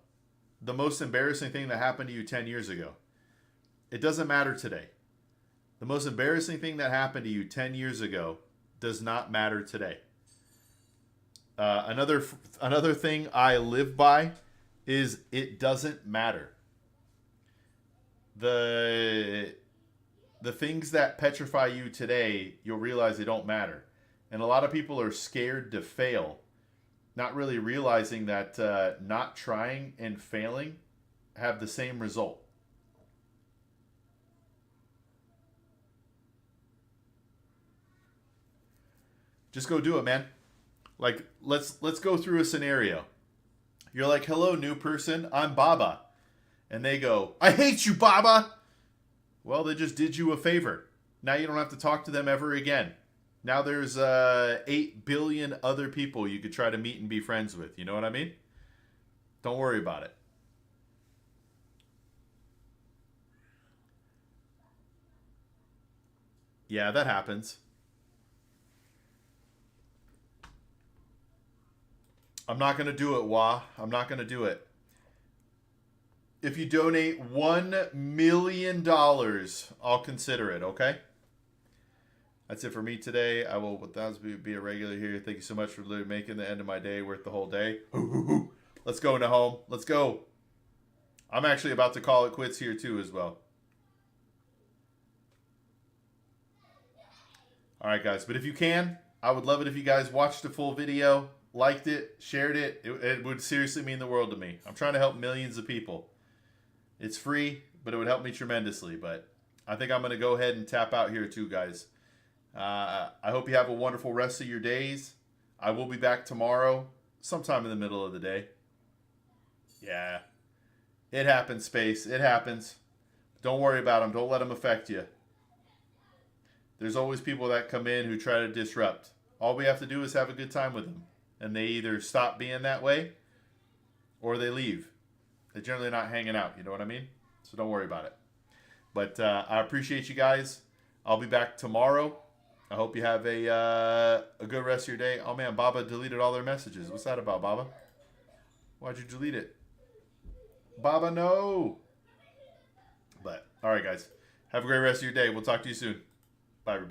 [SPEAKER 1] the most embarrassing thing that happened to you 10 years ago. It doesn't matter today. The most embarrassing thing that happened to you 10 years ago does not matter today. Another thing I live by is it doesn't matter. The things that petrify you today, you'll realize they don't matter. And a lot of people are scared to fail not really realizing that not trying and failing have the same result. Just go do it, man. Like let's go through a scenario. You're like, "Hello, new person. I'm Baba." And they go, "I hate you, Baba." Well, they just did you a favor. Now you don't have to talk to them ever again. Now there's 8 billion other people you could try to meet and be friends with. You know what I mean? Don't worry about it. Yeah, that happens. I'm not going to do it, Wah. I'm not going to do it. If you donate $1 million, I'll consider it, okay? That's it for me today. I will, with that, be a regular here. Thank you so much for making the end of my day worth the whole day. Let's go into home. Let's go. I'm actually about to call it quits here too as well. All right, guys. But if you can, I would love it if you guys watched the full video, liked it, shared it. It would seriously mean the world to me. I'm trying to help millions of people. It's free, but it would help me tremendously. But I think I'm going to go ahead and tap out here too, guys. I hope you have a wonderful rest of your days. I will be back tomorrow, sometime in the middle of the day. Yeah. It happens, Space. It happens. Don't worry about them. Don't let them affect you. There's always people that come in who try to disrupt. All we have to do is have a good time with them. And they either stop being that way or they leave. They're generally not hanging out. You know what I mean? So don't worry about it. But I appreciate you guys. I'll be back tomorrow. I hope you have a good rest of your day. Oh, man, Baba deleted all their messages. What's that about, Baba? Why'd you delete it? Baba, no. But, all right, guys. Have a great rest of your day. We'll talk to you soon. Bye, everybody.